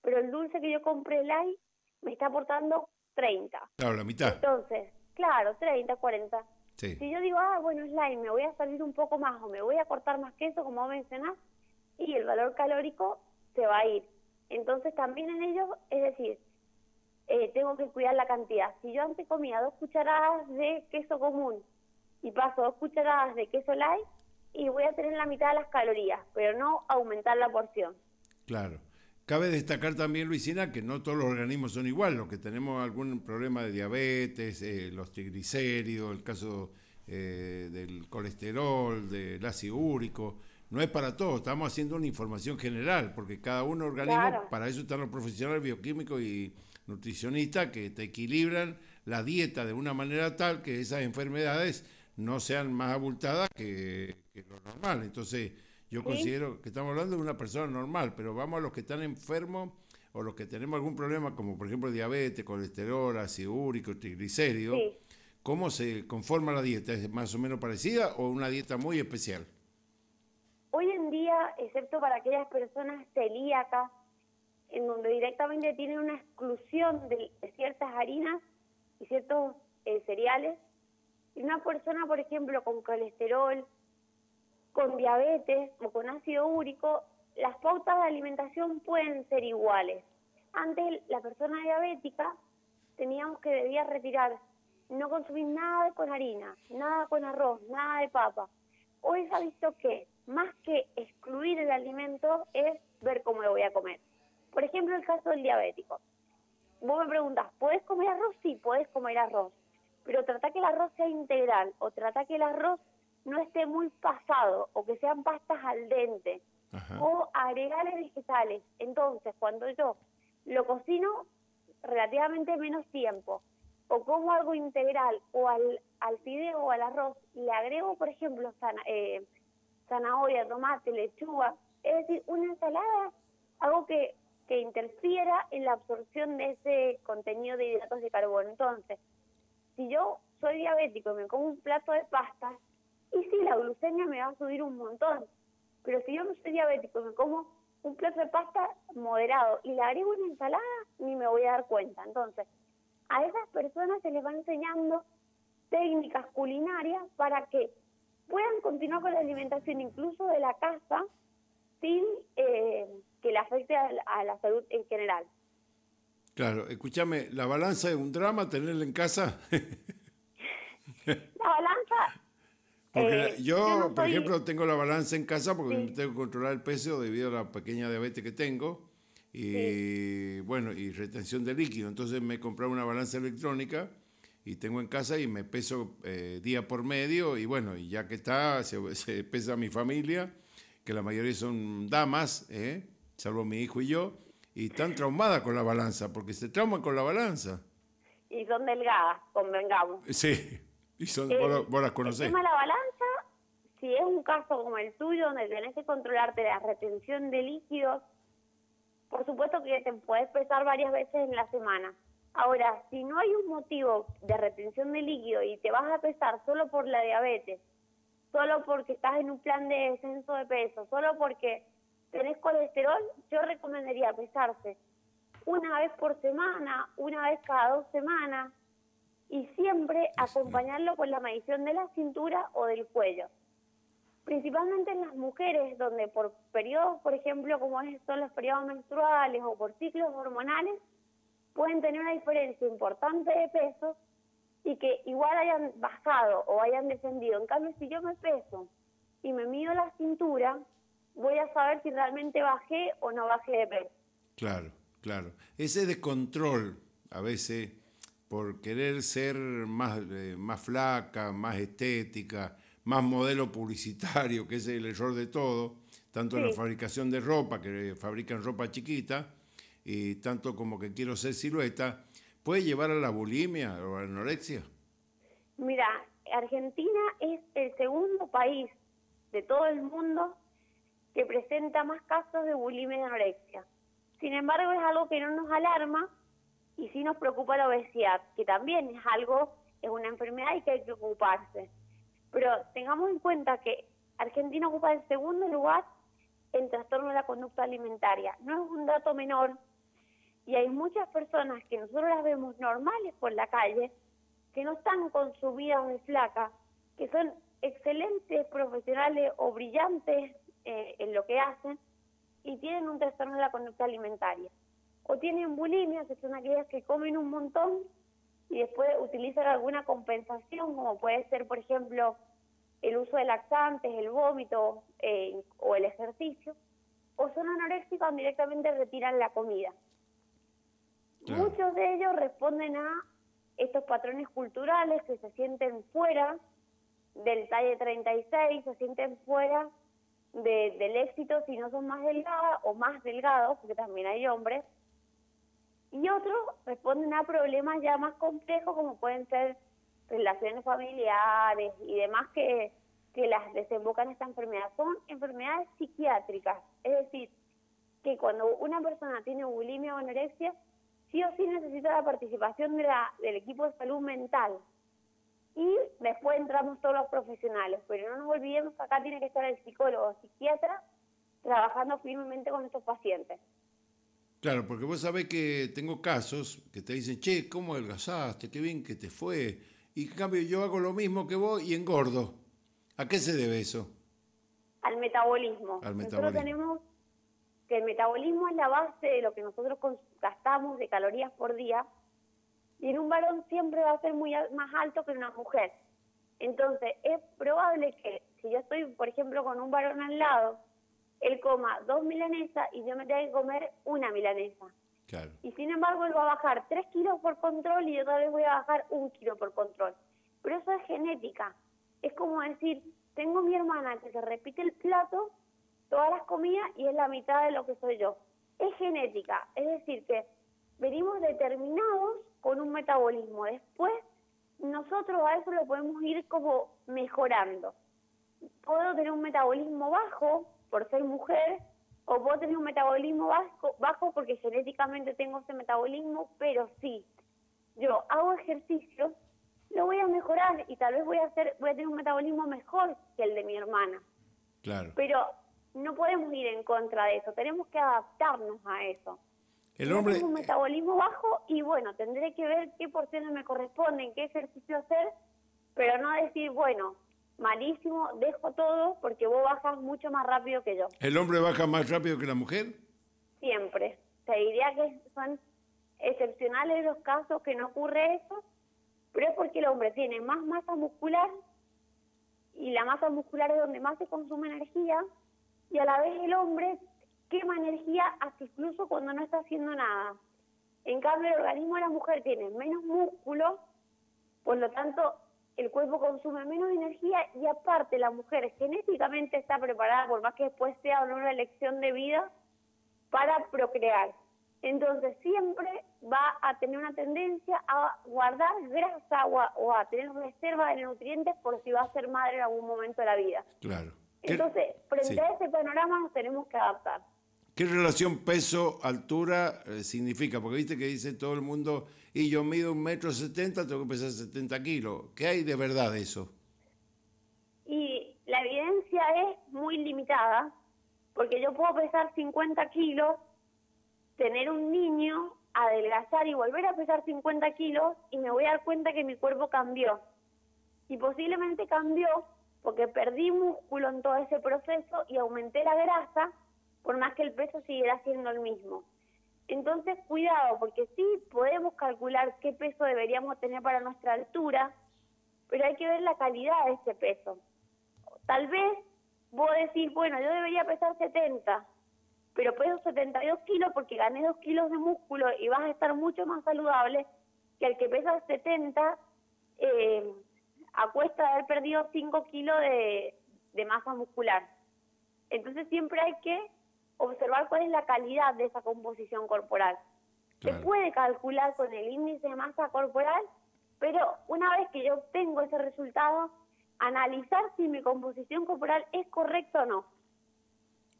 Speaker 2: pero el dulce que yo compré light me está aportando 30.
Speaker 1: Claro, la mitad.
Speaker 2: Entonces, claro, 30, 40.
Speaker 1: Sí,
Speaker 2: Si yo digo, bueno, es light, me voy a salir un poco más o me voy a cortar más queso, como mencionás, y el valor calórico se va a ir. Entonces, también en ellos, es decir, tengo que cuidar la cantidad. Si yo antes comía 2 cucharadas de queso común y paso 2 cucharadas de queso light, y voy a tener la mitad de las calorías, pero no aumentar la porción.
Speaker 1: claro. Cabe destacar también, Luisina, que no todos los organismos son iguales. Los que tenemos algún problema de diabetes, los triglicéridos, el caso del colesterol, del ácido úrico, no es para todos. Estamos haciendo una información general, porque cada uno organismo,
Speaker 2: Claro,
Speaker 1: para eso están los profesionales bioquímicos y nutricionistas que te equilibran la dieta de una manera tal que esas enfermedades no sean más abultadas que lo normal. Entonces, yo
Speaker 2: ¿sí?
Speaker 1: considero que estamos hablando de una persona normal, pero vamos a los que están enfermos o los que tenemos algún problema, como por ejemplo diabetes, colesterol, ácido úrico, triglicéridos.
Speaker 2: Sí.
Speaker 1: ¿Cómo se conforma la dieta? ¿Es más o menos parecida o una dieta muy especial?
Speaker 2: Hoy en día, excepto para aquellas personas celíacas, en donde directamente tienen una exclusión de ciertas harinas y ciertos cereales, y una persona, por ejemplo, con colesterol, con diabetes o con ácido úrico, las pautas de alimentación pueden ser iguales. Antes, la persona diabética teníamos que debía retirar, no consumir nada con harina, nada con arroz, nada de papa. Hoy se ha visto que más que excluir el alimento es ver cómo lo voy a comer. Por ejemplo, el caso del diabético. Vos me preguntás, ¿podés comer arroz? Sí, podés comer arroz. Pero trata que el arroz sea integral o trata que el arroz no esté muy pasado o que sean pastas al dente
Speaker 1: Ajá.
Speaker 2: o agregarle vegetales. Entonces, cuando yo lo cocino relativamente menos tiempo o como algo integral o al fideo o al arroz le agrego, por ejemplo, zanahoria, tomate, lechuga, es decir, una ensalada, algo que interfiera en la absorción de ese contenido de hidratos de carbono. Entonces, si yo soy diabético y me como un plato de pasta, y sí, la glucemia me va a subir un montón, pero si yo no soy diabético y me como un plato de pasta moderado y le agrego una ensalada, ni me voy a dar cuenta. Entonces, a esas personas se les va enseñando técnicas culinarias para que puedan continuar con la alimentación incluso de la casa sin que le afecte a la salud en general.
Speaker 1: Claro, escúchame, ¿la balanza es un drama tenerla en casa?
Speaker 2: La balanza,
Speaker 1: Porque
Speaker 2: yo no
Speaker 1: yo, por
Speaker 2: soy...
Speaker 1: ejemplo, tengo la balanza en casa porque
Speaker 2: Sí,
Speaker 1: tengo que controlar el peso debido a la pequeña diabetes que tengo
Speaker 2: sí,
Speaker 1: y bueno, y retención de líquido. Entonces me he comprado una balanza electrónica y tengo en casa y me peso día por medio y bueno, y ya que está, se pesa mi familia, que la mayoría son damas, salvo mi hijo y yo, y están traumadas con la balanza, porque se trauman con la balanza.
Speaker 2: y son delgadas, convengamos.
Speaker 1: Sí, y son,
Speaker 2: El,
Speaker 1: vos las
Speaker 2: el
Speaker 1: conocés.
Speaker 2: tema de la balanza, si es un caso como el tuyo, donde tenés que controlarte la retención de líquidos, por supuesto que te puedes pesar varias veces en la semana. Ahora, si no hay un motivo de retención de líquido y te vas a pesar solo por la diabetes, solo porque estás en un plan de descenso de peso, solo porque tenés colesterol, yo recomendaría pesarse una vez por semana, una vez cada 2 semanas, y siempre acompañarlo con la medición de la cintura o del cuello. Principalmente en las mujeres, donde por periodos, por ejemplo, como son los periodos menstruales o por ciclos hormonales, pueden tener una diferencia importante de peso y que igual hayan bajado o hayan descendido. En cambio, si yo me peso y me mido la cintura, voy a saber si realmente bajé o no bajé de peso.
Speaker 1: Claro, claro. Ese descontrol a veces por querer ser más flaca, más estética, más modelo publicitario, que es el error de todo, tanto en la
Speaker 2: Sí.
Speaker 1: fabricación de ropa, que fabrican ropa chiquita, y tanto como que quiero ser silueta, ¿puede llevar a la bulimia o a la anorexia?
Speaker 2: Mira, Argentina es el segundo país de todo el mundo que presenta más casos de bulimia y anorexia. Sin embargo, es algo que no nos alarma y sí nos preocupa la obesidad, que también es una enfermedad y que hay que ocuparse. Pero tengamos en cuenta que Argentina ocupa el segundo lugar en trastorno de la conducta alimentaria. No es un dato menor y hay muchas personas que nosotros las vemos normales por la calle, que no están consumidas de flaca, que son excelentes profesionales o brillantes en lo que hacen y tienen un trastorno de la conducta alimentaria. O tienen bulimia, que son aquellas que comen un montón y después utilizan alguna compensación, como puede ser, por ejemplo, el uso de laxantes, el vómito o el ejercicio. O son anoréxicos cuando directamente retiran la comida. Claro. Muchos de ellos responden a estos patrones culturales que se sienten fuera del talle 36, se sienten fuera del éxito si no son más delgadas o más delgados, porque también hay hombres. Y otros responden a problemas ya más complejos, como pueden ser relaciones familiares y demás que las desembocan en esta enfermedad. Son enfermedades psiquiátricas, es decir, que cuando una persona tiene bulimia o anorexia, sí o sí necesita la participación del equipo de salud mental. Y después entramos todos los profesionales, pero no nos olvidemos que acá tiene que estar el psicólogo o psiquiatra trabajando firmemente con estos pacientes.
Speaker 1: Claro, porque vos sabés que tengo casos que te dicen, che, ¿cómo adelgazaste? Qué bien que te fue. Y en cambio yo hago lo mismo que vos y engordo. ¿A qué se debe eso?
Speaker 2: Al metabolismo. Nosotros tenemos que el metabolismo es la base de lo que nosotros gastamos de calorías por día, y en un varón siempre va a ser más alto que en una mujer. Entonces, es probable que si yo estoy, por ejemplo, con un varón al lado, él coma 2 milanesas y yo me tenga que comer una milanesa.
Speaker 1: Claro.
Speaker 2: Y sin embargo, él va a bajar 3 kilos por control y yo tal vez voy a bajar 1 kilo por control. Pero eso es genética. Es como decir, tengo mi hermana que se repite el plato, todas las comidas, y es la mitad de lo que soy yo. Es genética. Es decir, que venimos determinados con un metabolismo. Después, nosotros a eso lo podemos ir como mejorando. Puedo tener un metabolismo bajo por ser mujer, o puedo tener un metabolismo bajo porque genéticamente tengo ese metabolismo, pero sí, yo hago ejercicio, lo voy a mejorar y tal vez voy a tener un metabolismo mejor que el de mi hermana.
Speaker 1: Claro.
Speaker 2: Pero no podemos ir en contra de eso, tenemos que adaptarnos a eso. Yo tengo un metabolismo bajo y bueno, tendré que ver qué porciones me corresponden, qué ejercicio hacer, pero no decir, bueno, malísimo, dejo todo porque vos bajas mucho más rápido que yo.
Speaker 1: ¿El hombre baja más rápido que la mujer?
Speaker 2: Siempre. Te diría que son excepcionales los casos que no ocurre eso, pero es porque el hombre tiene más masa muscular y la masa muscular es donde más se consume energía, y a la vez el hombre quema energía hasta incluso cuando no está haciendo nada. En cambio, el organismo de la mujer tiene menos músculo, por lo tanto, el cuerpo consume menos energía, y aparte la mujer genéticamente está preparada, por más que después sea una elección de vida, para procrear. Entonces siempre va a tener una tendencia a guardar grasa o a tener reserva de nutrientes por si va a ser madre en algún momento de la vida.
Speaker 1: Claro.
Speaker 2: Entonces, frente a ese panorama nos tenemos que adaptar.
Speaker 1: ¿Qué relación peso-altura significa? Porque viste que dice todo el mundo, y yo mido 1,70 m, tengo que pesar 70 kilos. ¿Qué hay de verdad de eso?
Speaker 2: Y la evidencia es muy limitada, porque yo puedo pesar 50 kilos, tener un niño, adelgazar y volver a pesar 50 kilos, y me voy a dar cuenta que mi cuerpo cambió. Y posiblemente cambió porque perdí músculo en todo ese proceso y aumenté la grasa, por más que el peso siguiera siendo el mismo. Entonces, cuidado, porque sí podemos calcular qué peso deberíamos tener para nuestra altura, pero hay que ver la calidad de ese peso. Tal vez vos decís, bueno, yo debería pesar 70, pero peso 72 kilos porque gané 2 kilos de músculo y vas a estar mucho más saludable que el que pesa 70 a cuesta de haber perdido 5 kilos de masa muscular. Entonces siempre hay que observar cuál es la calidad de esa composición corporal.
Speaker 1: Claro.
Speaker 2: Se puede calcular con el índice de masa corporal, pero una vez que yo obtengo ese resultado, analizar si mi composición corporal es correcta o no.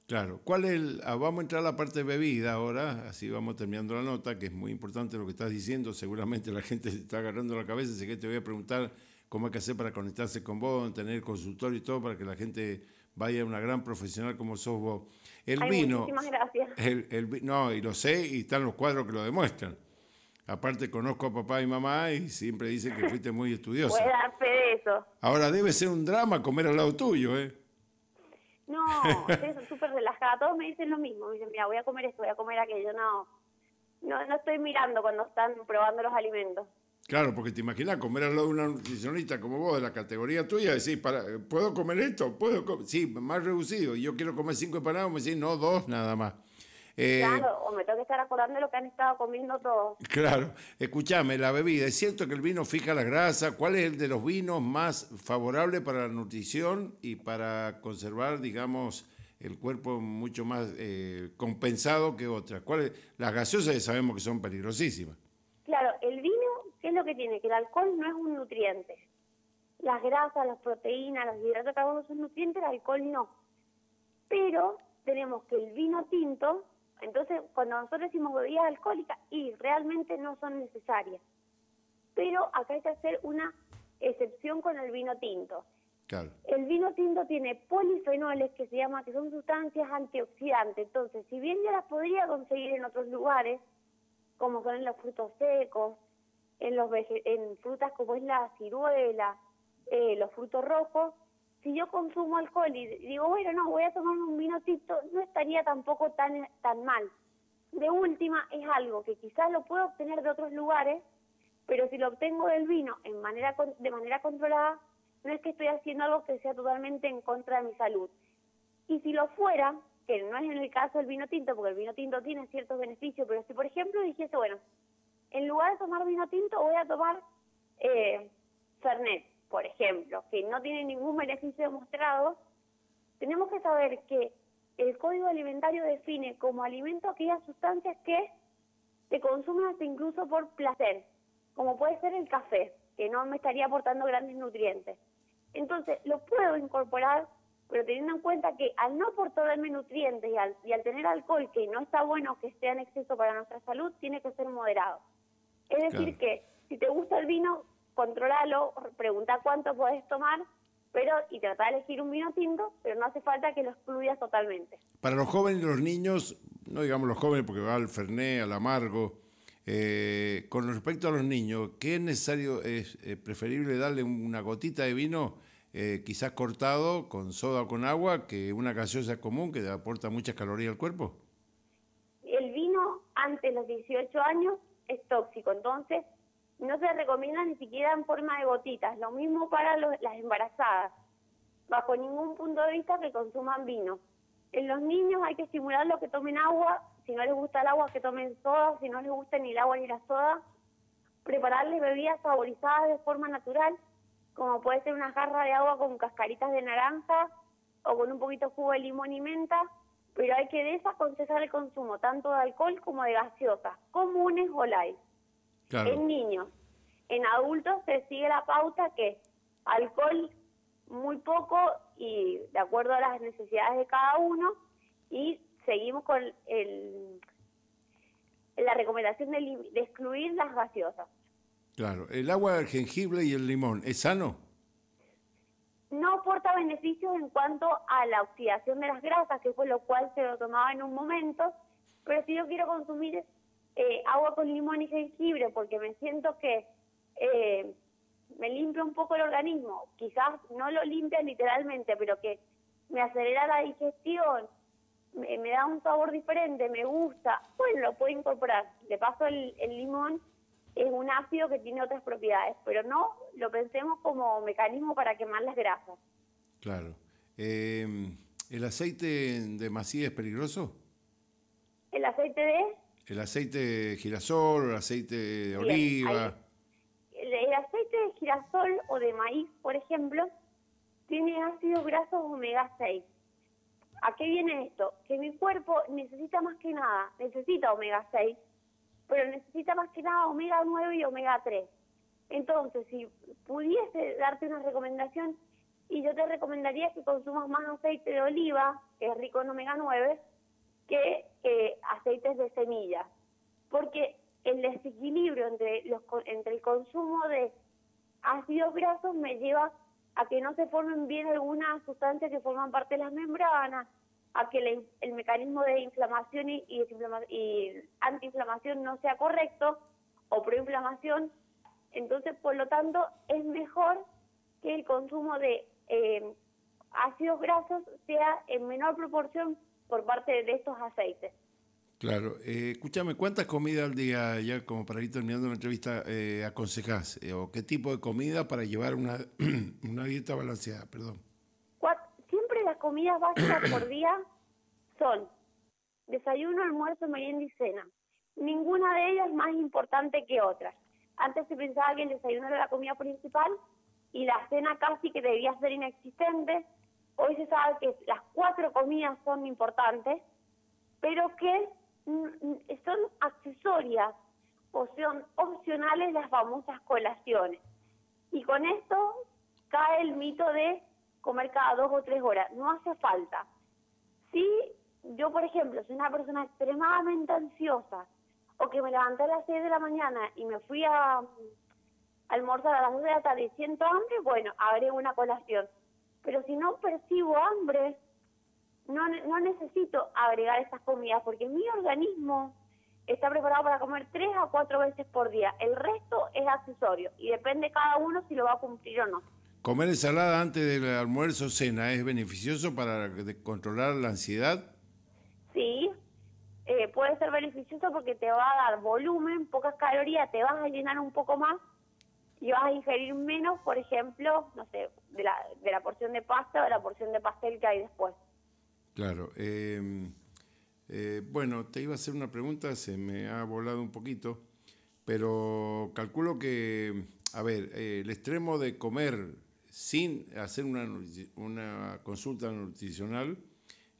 Speaker 1: Claro. Vamos a entrar a la parte de bebida ahora, así vamos terminando la nota, que es muy importante lo que estás diciendo. Seguramente la gente se está agarrando la cabeza, así que te voy a preguntar cómo hay que hacer para conectarse con vos, tener consultorio y todo, para que la gente vaya a una gran profesional como sos vos. El vino...
Speaker 2: Muchísimas gracias.
Speaker 1: No, y lo sé, y están los cuadros que lo demuestran. Aparte conozco a papá y mamá y siempre dicen que fuiste muy estudiosa.
Speaker 2: Puede dar fe de eso.
Speaker 1: Ahora debe ser un drama comer al lado tuyo, ¿eh?
Speaker 2: No, estoy súper relajada. Todos me dicen lo mismo. Me dicen, mira, voy a comer esto, voy a comer aquello. No estoy mirando cuando están probando los alimentos.
Speaker 1: Claro, porque te imaginas comer al lado de una nutricionista como vos, de la categoría tuya, decís, ¿puedo comer esto? Sí, más reducido. Y yo quiero comer 5 empanadas, me decís, no, 2 nada más.
Speaker 2: Claro, o me tengo que estar acordando de lo que han estado comiendo todos.
Speaker 1: Claro, escúchame, la bebida, ¿es cierto que el vino fija la grasa? ¿Cuál es el de los vinos más favorable para la nutrición y para conservar, digamos, el cuerpo mucho más compensado que otras? Las gaseosas ya sabemos que son peligrosísimas.
Speaker 2: Claro, el vino, ¿qué es lo que tiene? Que el alcohol no es un nutriente. Las grasas, las proteínas, los hidratos de carbono son nutrientes, el alcohol no. Pero tenemos que el vino tinto... Entonces, cuando nosotros decimos bebidas alcohólicas, y realmente no son necesarias. Pero acá hay que hacer una excepción con el vino tinto.
Speaker 1: Claro.
Speaker 2: El vino tinto tiene polifenoles que son sustancias antioxidantes. Entonces, si bien yo las podría conseguir en otros lugares, como son en los frutos secos, en frutas como es la ciruela, los frutos rojos, si yo consumo alcohol y digo, bueno, no, voy a tomarme un vino tinto, no estaría tampoco tan mal. De última, es algo que quizás lo puedo obtener de otros lugares, pero si lo obtengo del vino de manera controlada, no es que estoy haciendo algo que sea totalmente en contra de mi salud. Y si lo fuera, que no es en el caso del vino tinto, porque el vino tinto tiene ciertos beneficios, pero si por ejemplo dijese, bueno, en lugar de tomar vino tinto voy a tomar Fernet, por ejemplo, que no tiene ningún beneficio demostrado, tenemos que saber que el Código Alimentario define como alimento aquellas sustancias que se consumen hasta incluso por placer, como puede ser el café, que no me estaría aportando grandes nutrientes. Entonces, lo puedo incorporar, pero teniendo en cuenta que al no aportarme nutrientes y al tener alcohol, que no está bueno que esté en exceso para nuestra salud, tiene que ser moderado. Es decir, que si te gusta el vino, contrólalo, pregunta cuánto podés tomar, y trata de elegir un vino tinto, pero no hace falta que lo excluyas totalmente.
Speaker 1: Para los jóvenes y los niños, no digamos los jóvenes porque va al Fernet, al amargo, con respecto a los niños, ¿qué es necesario? ¿Es preferible darle una gotita de vino, quizás cortado, con soda o con agua, que una gaseosa común que aporta muchas calorías al cuerpo?
Speaker 2: El vino antes de los 18 años es tóxico, entonces no se recomienda ni siquiera en forma de gotitas. Lo mismo para las embarazadas. Bajo ningún punto de vista que consuman vino. En los niños hay que estimularlos que tomen agua. Si no les gusta el agua, que tomen soda. Si no les gusta ni el agua ni la soda, prepararles bebidas saborizadas de forma natural, como puede ser una jarra de agua con cascaritas de naranja o con un poquito de jugo de limón y menta. Pero hay que desaconsejar el consumo tanto de alcohol como de gaseosas, comunes o light.
Speaker 1: Claro.
Speaker 2: En niños. En adultos se sigue la pauta que alcohol muy poco y de acuerdo a las necesidades de cada uno, y seguimos con la recomendación de excluir las gaseosas.
Speaker 1: Claro. ¿El agua, el jengibre y el limón es sano?
Speaker 2: No aporta beneficios en cuanto a la oxidación de las grasas, que fue lo cual se lo tomaba en un momento, pero si yo quiero consumir agua con limón y jengibre porque me siento que me limpia un poco el organismo, quizás no lo limpia literalmente, pero que me acelera la digestión, me da un sabor diferente, me gusta, bueno, lo puedo incorporar. De paso, el limón es un ácido que tiene otras propiedades, pero no lo pensemos como mecanismo para quemar las grasas.
Speaker 1: Claro. ¿El aceite de masía es peligroso?
Speaker 2: ¿El aceite de...?
Speaker 1: El aceite de girasol, el aceite de oliva.
Speaker 2: girasol o de maíz, por ejemplo, tiene ácidos grasos omega 6. ¿A qué viene esto? Que mi cuerpo necesita omega 6, pero necesita más que nada omega 9 y omega 3. Entonces, si pudiese darte una recomendación, y yo te recomendaría que consumas más aceite de oliva, que es rico en omega 9, que aceites de semillas, porque el desequilibrio entre el consumo de ácidos grasos me lleva a que no se formen bien algunas sustancias que forman parte de las membranas, a que el mecanismo de inflamación y antiinflamación no sea correcto, o proinflamación. Entonces, por lo tanto, es mejor que el consumo de ácidos grasos sea en menor proporción por parte de estos aceites.
Speaker 1: Claro. Escúchame, ¿cuántas comidas al día, ya como para ir terminando la entrevista, aconsejás? ¿O qué tipo de comida para llevar una dieta balanceada? Perdón.
Speaker 2: Siempre las comidas básicas por día son desayuno, almuerzo, merienda y cena. Ninguna de ellas es más importante que otra. Antes se pensaba que el desayuno era la comida principal y la cena casi que debía ser inexistente. Hoy se sabe que las 4 comidas son importantes, pero que son accesorias o son opcionales las famosas colaciones. Y con esto cae el mito de comer cada 2 o 3 horas. No hace falta. Si yo, por ejemplo, soy una persona extremadamente ansiosa, o que me levanté a las 6 de la mañana y me fui a almorzar a las 2 de la tarde y siento hambre, bueno, agrego una colación. Pero si no percibo hambre, no necesito agregar esas comidas, porque mi organismo está preparado para comer 3 a 4 veces por día. El resto es accesorio y depende cada uno si lo va a cumplir o no.
Speaker 1: ¿Comer ensalada antes del almuerzo o cena es beneficioso para controlar la ansiedad?
Speaker 2: Sí, puede ser beneficioso porque te va a dar volumen, pocas calorías, te vas a llenar un poco más y vas a ingerir menos, por ejemplo, no sé, de la porción de pasta o de la porción de pastel que hay después.
Speaker 1: Claro. Bueno, te iba a hacer una pregunta, se me ha volado un poquito, pero calculo que, a ver, el extremo de comer sin hacer una consulta nutricional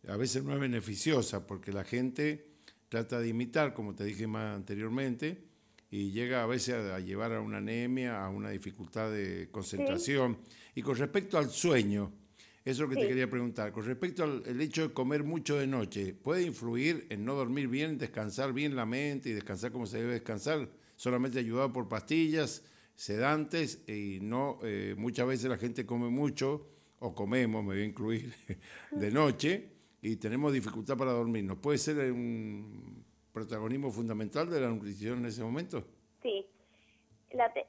Speaker 1: a veces no es beneficiosa porque la gente trata de imitar, como te dije más anteriormente, y llega a veces a llevar a una anemia, a una dificultad de concentración. Sí. Y con respecto al sueño, eso es lo que te quería preguntar. Con respecto al hecho de comer mucho de noche, ¿puede influir en no dormir bien, descansar bien la mente y descansar como se debe descansar? Solamente ayudado por pastillas, sedantes, y no, muchas veces la gente come mucho, o comemos, me voy a incluir, de noche, y tenemos dificultad para dormir. ¿No puede ser un protagonismo fundamental de la nutrición en ese momento?
Speaker 2: Sí.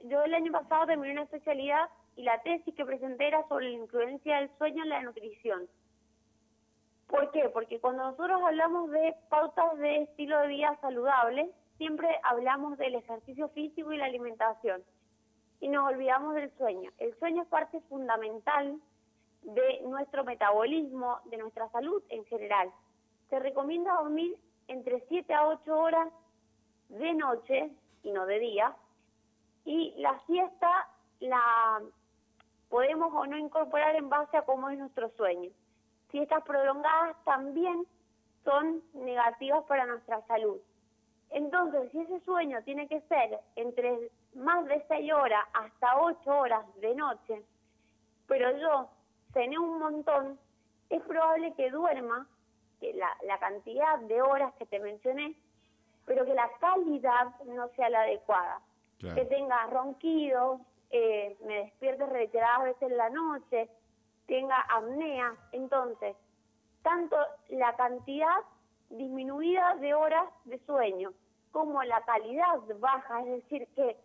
Speaker 2: Yo el año pasado terminé una especialidad y la tesis que presenté era sobre la influencia del sueño en la nutrición. ¿Por qué? Porque cuando nosotros hablamos de pautas de estilo de vida saludable, siempre hablamos del ejercicio físico y la alimentación. Y nos olvidamos del sueño. El sueño es parte fundamental de nuestro metabolismo, de nuestra salud en general. Se recomienda dormir entre 7 a 8 horas de noche y no de día. Y la siesta la podemos o no incorporar en base a cómo es nuestro sueño. Siestas prolongadas también son negativas para nuestra salud. Entonces, si ese sueño tiene que ser entre más de 6 horas hasta 8 horas de noche, pero yo cené un montón, es probable que duerma que la cantidad de horas que te mencioné, pero que la calidad no sea la adecuada. Claro. Que tenga ronquidos, me despierte reiteradas veces en la noche, tenga apnea. Entonces, tanto la cantidad disminuida de horas de sueño como la calidad baja, es decir, que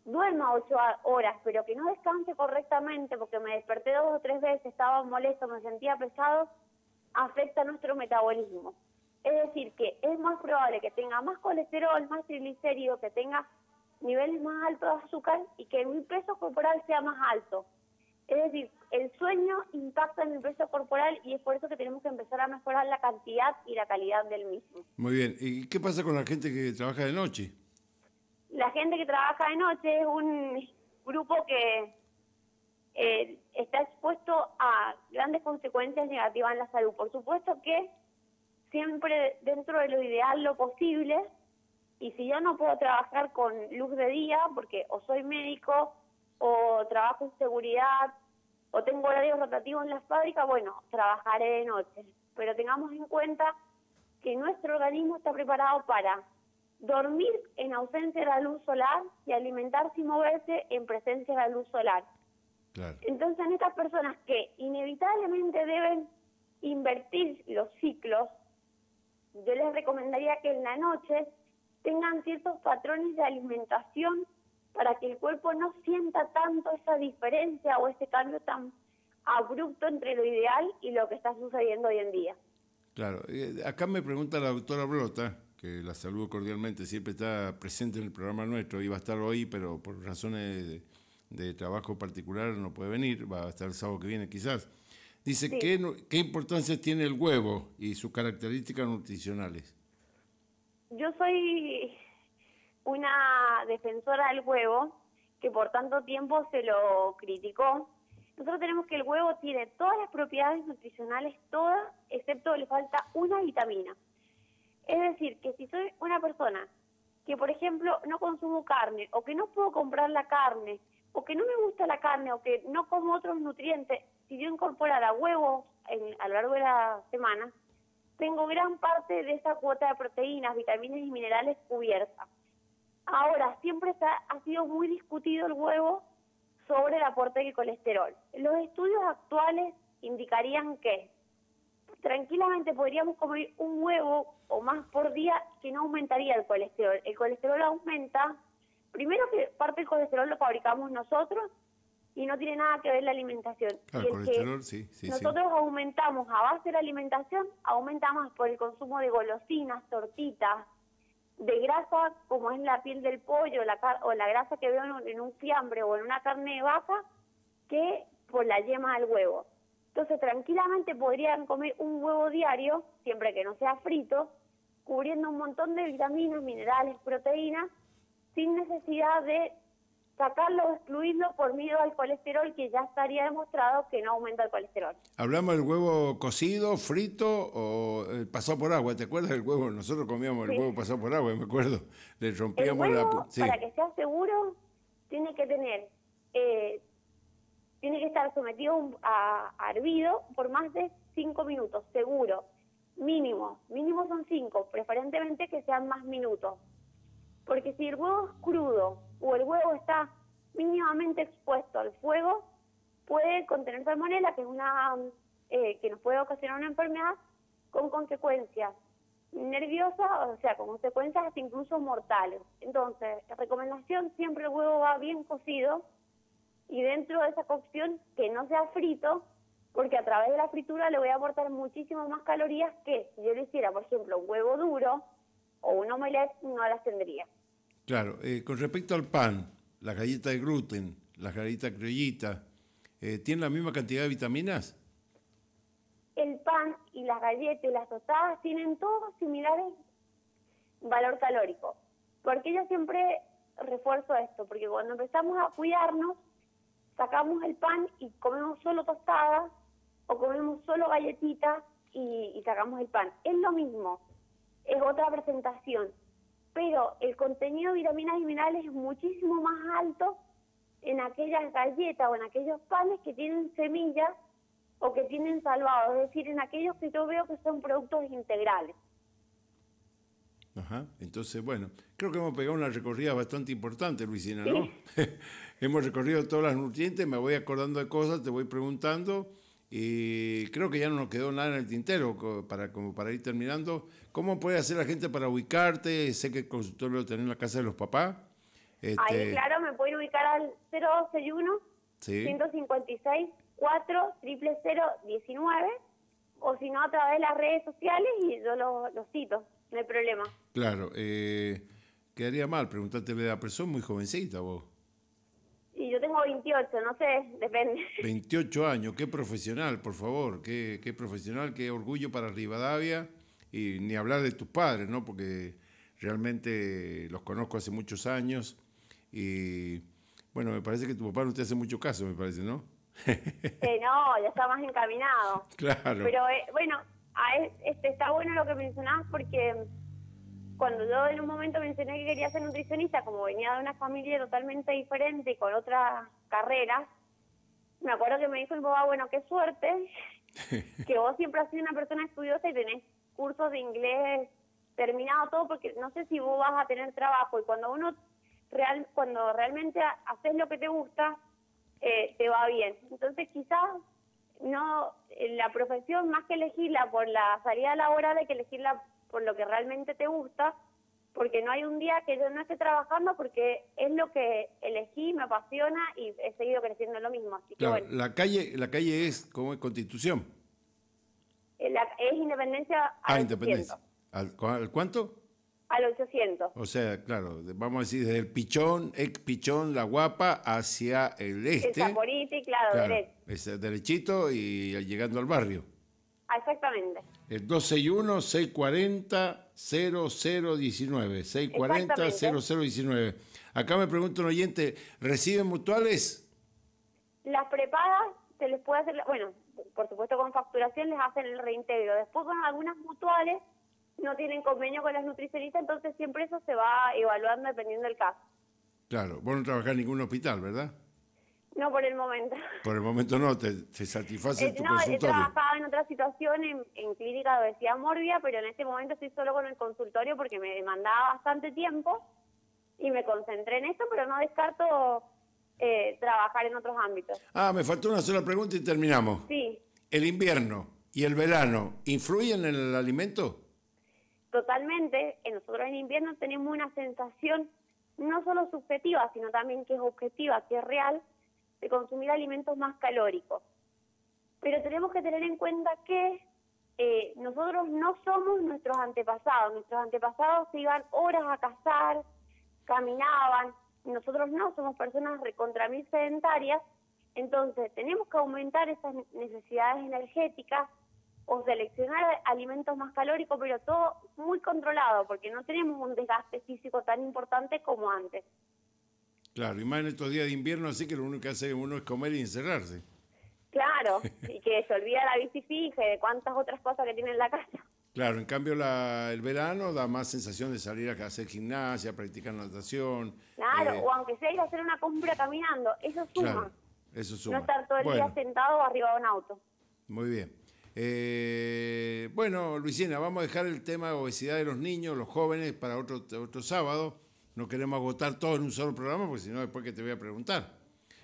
Speaker 2: duerma 8 horas, pero que no descanse correctamente porque me desperté 2 o 3 veces, estaba molesto, me sentía pesado, afecta nuestro metabolismo. Es decir, que es más probable que tenga más colesterol, más triglicéridos, que tenga niveles más altos de azúcar y que mi peso corporal sea más alto. Es decir, el sueño impacta en el peso corporal y es por eso que tenemos que empezar a mejorar la cantidad y la calidad del mismo.
Speaker 1: Muy bien. ¿Y qué pasa con la gente que trabaja de noche?
Speaker 2: La gente que trabaja de noche grupo que está expuesto a grandes consecuencias negativas en la salud. Por supuesto que siempre dentro de lo ideal, lo posible, y si yo no puedo trabajar con luz de día, porque o soy médico, o trabajo en seguridad, o tengo horarios rotativos en la fábrica, bueno, trabajaré de noche. Pero tengamos en cuenta que nuestro organismo está preparado para dormir en ausencia de la luz solar y alimentarse y moverse en presencia de la luz solar.
Speaker 1: Claro.
Speaker 2: Entonces, en estas personas que inevitablemente deben invertir los ciclos, yo les recomendaría que en la noche tengan ciertos patrones de alimentación para que el cuerpo no sienta tanto esa diferencia o ese cambio tan abrupto entre lo ideal y lo que está sucediendo hoy en día.
Speaker 1: Claro. Acá me pregunta la doctora Blota, que la saludo cordialmente, siempre está presente en el programa nuestro, iba a estar hoy, pero por razones de trabajo particular no puede venir, va a estar el sábado que viene quizás. Dice,
Speaker 2: Sí.
Speaker 1: ¿qué importancia tiene el huevo y sus características nutricionales?
Speaker 2: Yo soy una defensora del huevo, que por tanto tiempo se lo criticó. Nosotros tenemos que el huevo tiene todas las propiedades nutricionales, todas, excepto le falta una vitamina. Es decir, que si soy una persona que, por ejemplo, no consumo carne, o que no puedo comprar la carne, o que no me gusta la carne, o que no como otros nutrientes, si yo incorporara huevos a lo largo de la semana, tengo gran parte de esa cuota de proteínas, vitaminas y minerales cubierta. Ahora, siempre ha sido muy discutido el huevo sobre el aporte de colesterol. Los estudios actuales indicarían que tranquilamente podríamos comer un huevo o más por día que no aumentaría el colesterol. El colesterol aumenta, primero que parte del colesterol lo fabricamos nosotros y no tiene nada que ver la alimentación.
Speaker 1: Claro,
Speaker 2: Y
Speaker 1: el colesterol, sí.
Speaker 2: nosotros aumentamos a base de la alimentación, aumenta más por el consumo de golosinas, tortitas, de grasa como es la piel del pollo o la grasa que veo en un fiambre o en una carne de vaca, que por la yema del huevo. Entonces tranquilamente podrían comer un huevo diario, siempre que no sea frito, cubriendo un montón de vitaminas, minerales, proteínas, sin necesidad de sacarlo o excluirlo por miedo al colesterol, que ya estaría demostrado que no aumenta el colesterol.
Speaker 1: ¿Hablamos del huevo cocido, frito o pasado por agua? ¿Te acuerdas del huevo? Nosotros comíamos el huevo pasado por agua, me acuerdo. Le rompíamos
Speaker 2: el huevo,
Speaker 1: sí.
Speaker 2: Para que sea seguro, tiene que estar sometido a hervido por más de 5 minutos, seguro. Mínimo son 5, preferentemente que sean más minutos. Porque si el huevo es crudo o el huevo está mínimamente expuesto al fuego, puede contener salmonela, que es que nos puede ocasionar una enfermedad con consecuencias nerviosas, o sea, con consecuencias hasta incluso mortales. Entonces, recomendación, siempre el huevo va bien cocido y dentro de esa cocción que no sea frito, porque a través de la fritura le voy a aportar muchísimas más calorías que si yo le hiciera, por ejemplo, un huevo duro o un omelette, no las tendría.
Speaker 1: Claro, con respecto al pan, las galletas de gluten, las galletas criollitas, ¿tienen la misma cantidad de vitaminas?
Speaker 2: El pan y las galletas y las tostadas tienen todos similares valor calórico. Porque yo siempre refuerzo esto, porque cuando empezamos a cuidarnos, sacamos el pan y comemos solo tostadas o comemos solo galletitas y sacamos el pan. Es lo mismo, es otra presentación, pero el contenido de vitaminas y minerales es muchísimo más alto en aquellas galletas o en aquellos panes que tienen semillas o que tienen salvado, es decir, en aquellos que yo veo que son productos integrales.
Speaker 1: Ajá, entonces, bueno, creo que hemos pegado una recorrida bastante importante, Luisina, ¿no? Sí. Hemos recorrido todas las nutrientes, me voy acordando de cosas, te voy preguntando y creo que ya no nos quedó nada en el tintero como para ir terminando. ¿Cómo puede hacer la gente para ubicarte? Sé que el consultorio lo tenés en la casa de los papás.
Speaker 2: Ahí, claro, me pueden ubicar al 0261 156 4 00019 o si no a través de las redes sociales y yo los cito, no hay problema.
Speaker 1: Claro, quedaría mal preguntarte la edad, pero sos muy jovencita vos.
Speaker 2: Y yo tengo 28, no sé, depende.
Speaker 1: 28 años, qué profesional, por favor, qué profesional, qué orgullo para Rivadavia, y ni hablar de tus padres, ¿no? Porque realmente los conozco hace muchos años y Bueno, me parece que tu papá no te hace mucho caso, me parece, ¿no?
Speaker 2: No, ya está más encaminado.
Speaker 1: Claro.
Speaker 2: Pero bueno, está bueno lo que mencionabas porque cuando yo en un momento mencioné que quería ser nutricionista, como venía de una familia totalmente diferente y con otras carreras, me acuerdo que me dijo mi papá, bueno, qué suerte, que vos siempre has sido una persona estudiosa y tenés cursos de inglés terminado todo, porque no sé si vos vas a tener trabajo, y cuando cuando realmente haces lo que te gusta, te va bien. Entonces quizás no, la profesión, más que elegirla por la salida laboral, hay que elegirla por lo que realmente te gusta, porque no hay un día que yo no esté trabajando, porque es lo que elegí, me apasiona y he seguido creciendo en lo mismo. Así
Speaker 1: Claro,
Speaker 2: que bueno,
Speaker 1: la calle es como Constitución.
Speaker 2: es Independencia al 800.
Speaker 1: Independencia. ¿Al cuánto?
Speaker 2: Al 800.
Speaker 1: O sea, claro, vamos a decir desde el Pichón, ex Pichón, La Guapa, hacia el este.
Speaker 2: El Saporiti, claro, derecho.
Speaker 1: Es derechito y llegando al barrio.
Speaker 2: Exactamente.
Speaker 1: El 261-640-0019. 640-0019. Acá me pregunta un oyente, ¿reciben mutuales?
Speaker 2: Las prepagas se les puede hacer, bueno, por supuesto con facturación les hacen el reintegro. Después con algunas mutuales no tienen convenio con las nutricionistas, entonces siempre eso se va evaluando dependiendo del caso.
Speaker 1: Claro, vos no trabajás en ningún hospital, ¿verdad?
Speaker 2: No por el momento.
Speaker 1: Por el momento no, te satisface tu
Speaker 2: No,
Speaker 1: consultorio.
Speaker 2: he trabajado en otra situación en clínica de obesidad mórbida, pero en este momento estoy solo con el consultorio porque me demandaba bastante tiempo y me concentré en esto, pero no descarto trabajar en otros ámbitos.
Speaker 1: Me faltó una sola pregunta y terminamos.
Speaker 2: Sí.
Speaker 1: ¿El invierno y el verano influyen en el alimento?
Speaker 2: Totalmente. Nosotros en invierno tenemos una sensación no solo subjetiva, sino también que es objetiva, que es real, de consumir alimentos más calóricos. Pero tenemos que tener en cuenta que nosotros no somos nuestros antepasados. Nuestros antepasados se iban horas a cazar, caminaban. Nosotros no, somos personas recontra mil sedentarias. Entonces tenemos que aumentar esas necesidades energéticas o seleccionar alimentos más calóricos, pero todo muy controlado, porque no tenemos un desgaste físico tan importante como antes.
Speaker 1: Claro, y más en estos días de invierno, así que lo único que hace uno es comer y encerrarse.
Speaker 2: Claro, y que se olvida la bici fija y de cuántas otras cosas que tiene en la casa.
Speaker 1: Claro, en cambio el verano da más sensación de salir a hacer gimnasia, practicar natación.
Speaker 2: Claro, o aunque sea ir a hacer una compra caminando, eso suma.
Speaker 1: Claro, eso suma.
Speaker 2: No estar todo el día sentado o arriba de un auto.
Speaker 1: Muy bien. Bueno, Luisina, vamos a dejar el tema de obesidad de los niños, los jóvenes, para otro sábado. No queremos agotar todo en un solo programa, porque si no, después que te voy a preguntar.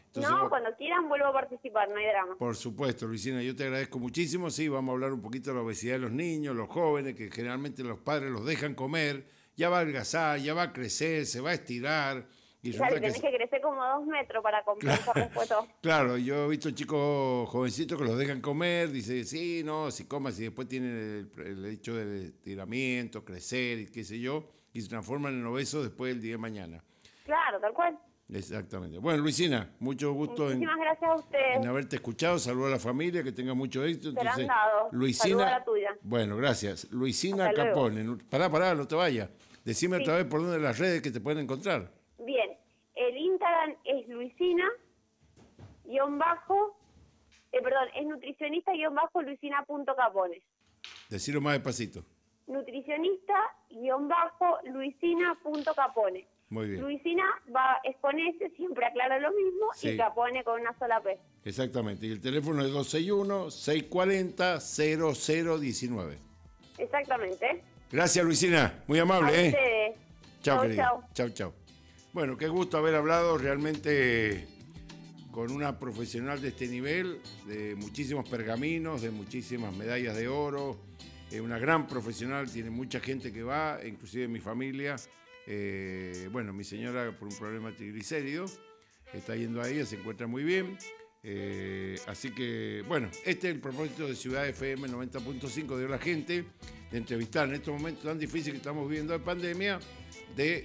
Speaker 1: Entonces,
Speaker 2: no, cuando quieran vuelvo a participar, no hay drama.
Speaker 1: Por supuesto, Luisina, yo te agradezco muchísimo. Sí, vamos a hablar un poquito de la obesidad de los niños, los jóvenes, que generalmente los padres los dejan comer. Ya va a adelgazar, ya va a crecer, se va a estirar. Y
Speaker 2: claro, tenés que crecer como 2 metros para compensar después todo.
Speaker 1: Claro, yo he visto chicos jovencitos que los dejan comer, dice, sí, no, si comas y después tienen el hecho del estiramiento, crecer y qué sé yo, y se transforman en obesos después del día de mañana.
Speaker 2: Claro, tal cual.
Speaker 1: Exactamente. Bueno, Luisina, mucho gusto
Speaker 2: Muchísimas gracias a usted
Speaker 1: en haberte escuchado. Saludos a la familia, que tenga mucho éxito.
Speaker 2: Te la han dado.
Speaker 1: Luisina,
Speaker 2: saludos a la tuya.
Speaker 1: Bueno, gracias. Luisina Capone. Pará, no te vayas. Decime otra vez por dónde las redes que te pueden encontrar.
Speaker 2: Bien, el Instagram es es nutricionista-luisina.capones.
Speaker 1: Decirlo más despacito.
Speaker 2: Nutricionista-luisina.capones.
Speaker 1: Muy bien.
Speaker 2: Luisina es con S, siempre aclara lo mismo, sí. Y Capone con una sola P.
Speaker 1: Exactamente. Y el teléfono es 261-640-0019.
Speaker 2: Exactamente.
Speaker 1: Gracias, Luisina. Muy amable.
Speaker 2: A ustedes.
Speaker 1: Chao, querido. Chao. Bueno, qué gusto haber hablado realmente con una profesional de este nivel, de muchísimos pergaminos, de muchísimas medallas de oro. Una gran profesional, tiene mucha gente que va, inclusive mi familia. Bueno, mi señora por un problema de triglicéridos está yendo a ella, se encuentra muy bien. Así que, bueno, este es el propósito de Ciudad FM 90.5 de la gente, de entrevistar en estos momentos tan difíciles que estamos viviendo de pandemia,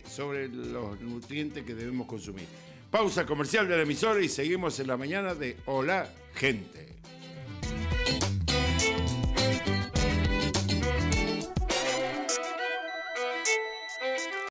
Speaker 1: sobre los nutrientes que debemos consumir. Pausa comercial de la emisora y seguimos en la mañana de Hola Gente.